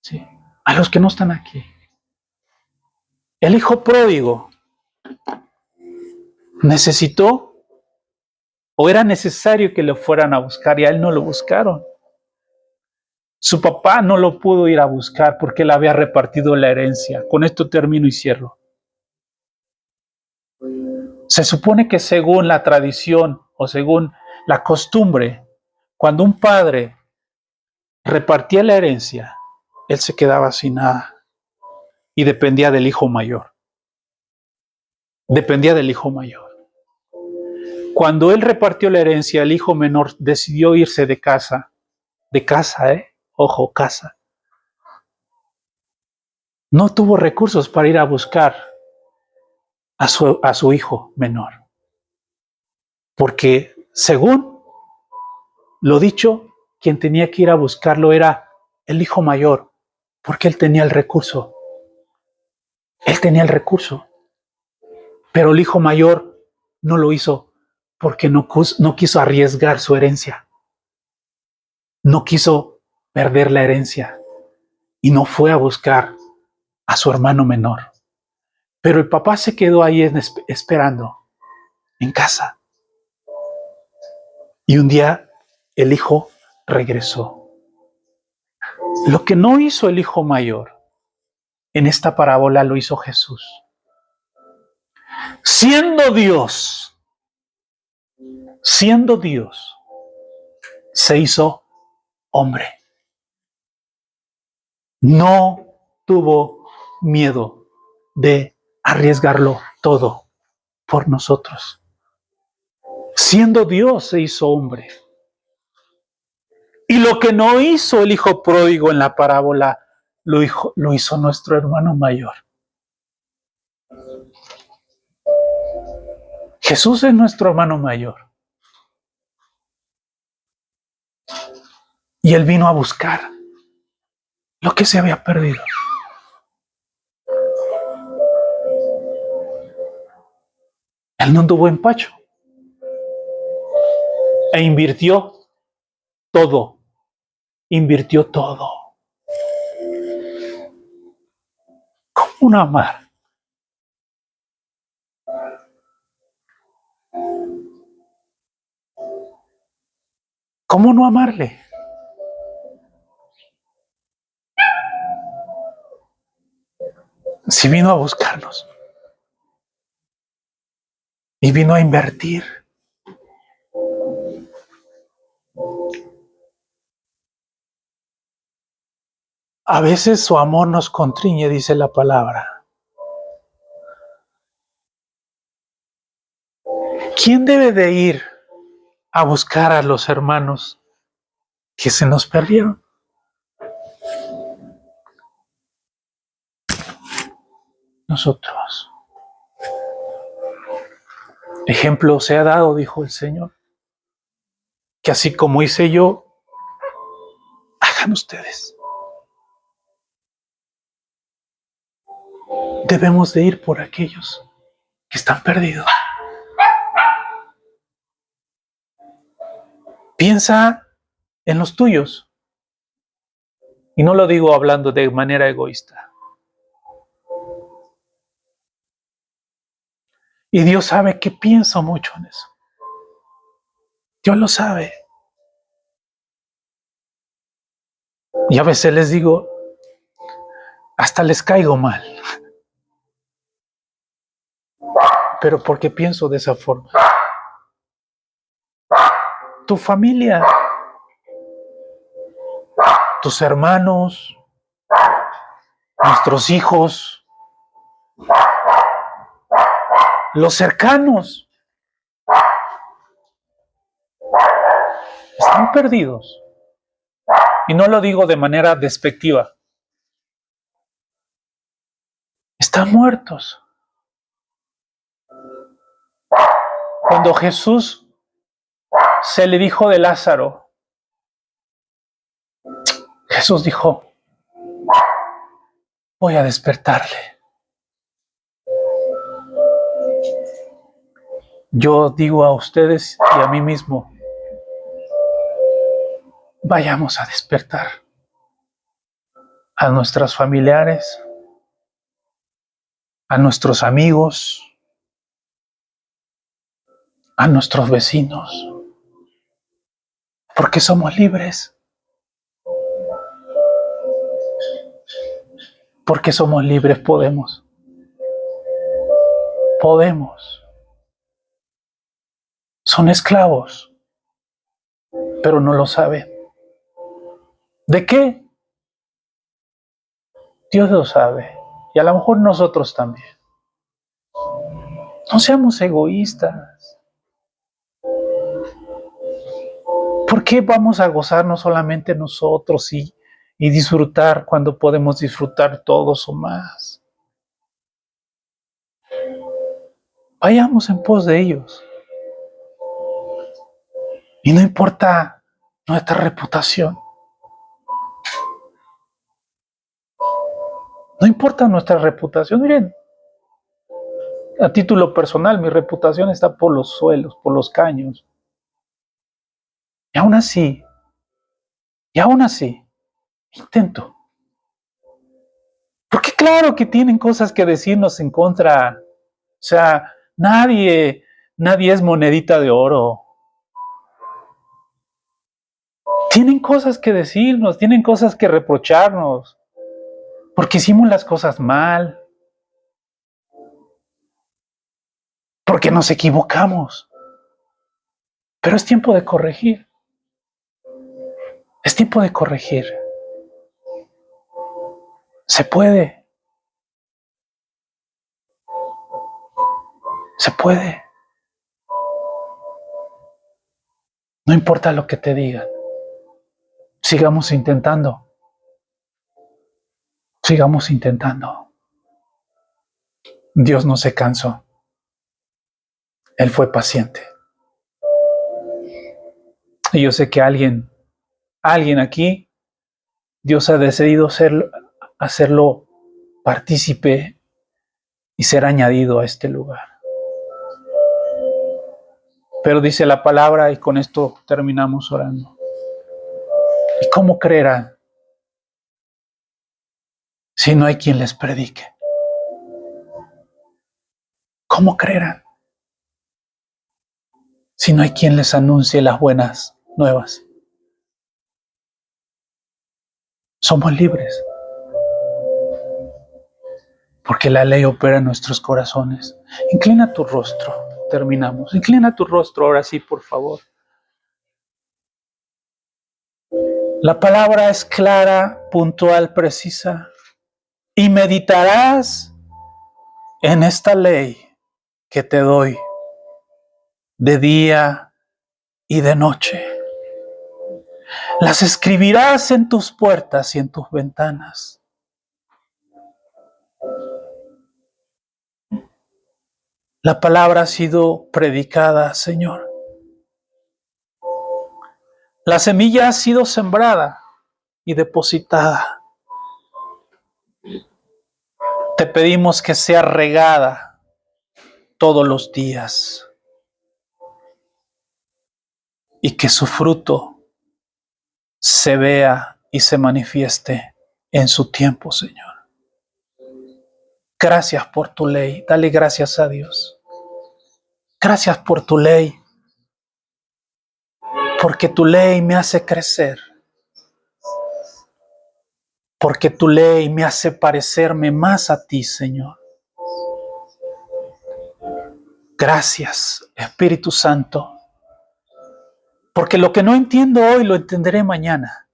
¿Sí? A los que no están aquí. El hijo pródigo necesitó o era necesario que lo fueran a buscar y a él no lo buscaron. Su papá no lo pudo ir a buscar porque él había repartido la herencia. Con esto termino y cierro. Se supone que según la tradición o según la costumbre, cuando un padre repartía la herencia, él se quedaba sin nada y dependía del hijo mayor. Dependía del hijo mayor. Cuando él repartió la herencia, el hijo menor decidió irse de casa, ojo, casa. No tuvo recursos para ir a buscar a su hijo menor. Porque según lo dicho, quien tenía que ir a buscarlo era el hijo mayor, porque él tenía el recurso. Él tenía el recurso. Pero el hijo mayor no lo hizo porque no quiso arriesgar su herencia. No quiso perder la herencia y no fue a buscar a su hermano menor. Pero el papá se quedó ahí esperando en casa. Y un día el hijo regresó. Lo que no hizo el hijo mayor, en esta parábola lo hizo Jesús. Siendo Dios, se hizo hombre. No tuvo miedo de arriesgarlo todo por nosotros. Siendo Dios, se hizo hombre. Y lo que no hizo el hijo pródigo en la parábola, lo hizo nuestro hermano mayor. Jesús es nuestro hermano mayor. Y él vino a buscar lo que se había perdido. Él no tuvo empacho. E invirtió todo. Invirtió todo. ¿Cómo no amar? ¿Cómo no amarle? Si vino a buscarnos. Y vino a invertir. A veces su amor nos constriñe, dice la palabra. ¿Quién debe de ir a buscar a los hermanos que se nos perdieron? Nosotros. Ejemplo se ha dado, dijo el Señor, que así como hice yo, hagan ustedes. Debemos de ir por aquellos que están perdidos. Piensa en los tuyos. Y no lo digo hablando de manera egoísta. Y Dios sabe que pienso mucho en eso. Dios lo sabe. Y a veces les digo, hasta les caigo mal. Pero porque pienso de esa forma. Tu familia, tus hermanos, nuestros hijos, los cercanos, están perdidos. Y no lo digo de manera despectiva. Están muertos. Cuando Jesús se le dijo de Lázaro, Jesús dijo, voy a despertarle. Yo digo a ustedes y a mí mismo, vayamos a despertar a nuestros familiares, a nuestros amigos, a nuestros vecinos, porque somos libres. Porque somos libres, podemos. Podemos. Son esclavos, pero no lo saben. ¿De qué? Dios lo sabe. Y a lo mejor nosotros también. No seamos egoístas. ¿Por qué vamos a gozarnos solamente nosotros y disfrutar cuando podemos disfrutar todos o más? Vayamos en pos de ellos. Y no importa nuestra reputación. No importa nuestra reputación. Miren, a título personal, mi reputación está por los suelos, por los caños. Y aún así, intento. Porque claro que tienen cosas que decirnos en contra. O sea, nadie es monedita de oro. Tienen cosas que decirnos, tienen cosas que reprocharnos. Porque hicimos las cosas mal. Porque nos equivocamos. Pero es tiempo de corregir. Es tiempo de corregir. Se puede. Se puede. No importa lo que te digan. Sigamos intentando. Sigamos intentando. Dios no se cansó. Él fue paciente. Y yo sé que alguien aquí, Dios ha decidido hacerlo partícipe y ser añadido a este lugar. Pero dice la palabra, y con esto terminamos orando. ¿Y cómo creerán si no hay quien les predique? ¿Cómo creerán si no hay quien les anuncie las buenas nuevas? Somos libres, porque la ley opera en nuestros corazones. Inclina tu rostro, terminamos. Inclina tu rostro ahora sí, por favor. La palabra es clara, puntual, precisa. Y meditarás en esta ley que te doy de día y de noche. Las escribirás en tus puertas y en tus ventanas. La palabra ha sido predicada, Señor. La semilla ha sido sembrada y depositada. Te pedimos que sea regada todos los días y que su fruto se vea y se manifieste en su tiempo, Señor. Gracias por tu ley. Dale gracias a Dios. Gracias por tu ley. Porque tu ley me hace crecer. Porque tu ley me hace parecerme más a ti, Señor. Gracias, Espíritu Santo. Porque lo que no entiendo hoy lo entenderé mañana.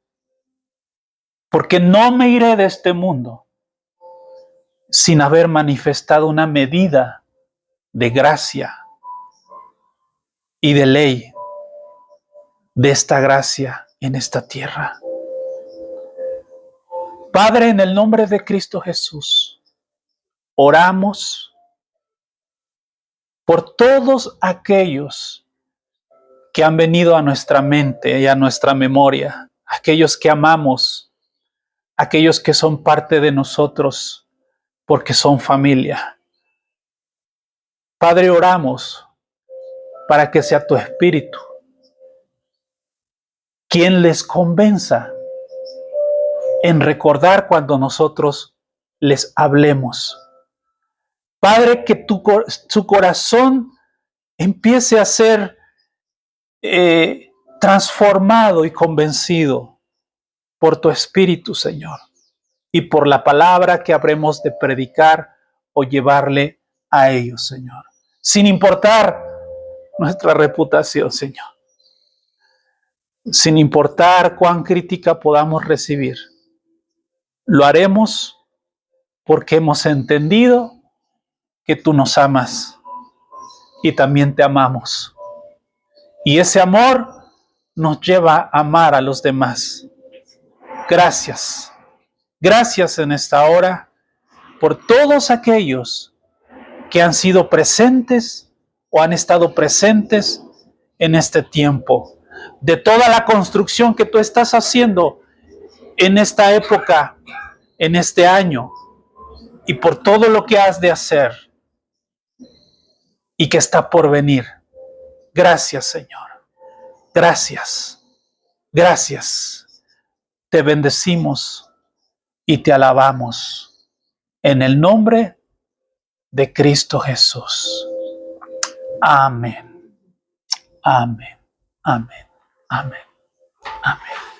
Porque no me iré de este mundo sin haber manifestado una medida de gracia y de ley de esta gracia en esta tierra. Padre, en el nombre de Cristo Jesús, oramos por todos aquellos que han venido a nuestra mente y a nuestra memoria, aquellos que amamos, aquellos que son parte de nosotros porque son familia. Padre, oramos para que sea tu Espíritu quien les convenza en recordar cuando nosotros les hablemos. Padre, que su corazón empiece a ser transformado y convencido por tu Espíritu, Señor, y por la palabra que habremos de predicar o llevarle a ellos, Señor, sin importar nuestra reputación, Señor, sin importar cuán crítica podamos recibir. Lo haremos porque hemos entendido que tú nos amas y también te amamos. Y ese amor nos lleva a amar a los demás. Gracias. Gracias en esta hora por todos aquellos que han sido presentes o han estado presentes en este tiempo. De toda la construcción que tú estás haciendo en esta época, en este año, y por todo lo que has de hacer y que está por venir. Gracias, Señor. Gracias. Gracias. Te bendecimos y te alabamos en el nombre de Cristo Jesús. Amén. Amén. Amén. Amén. Amén.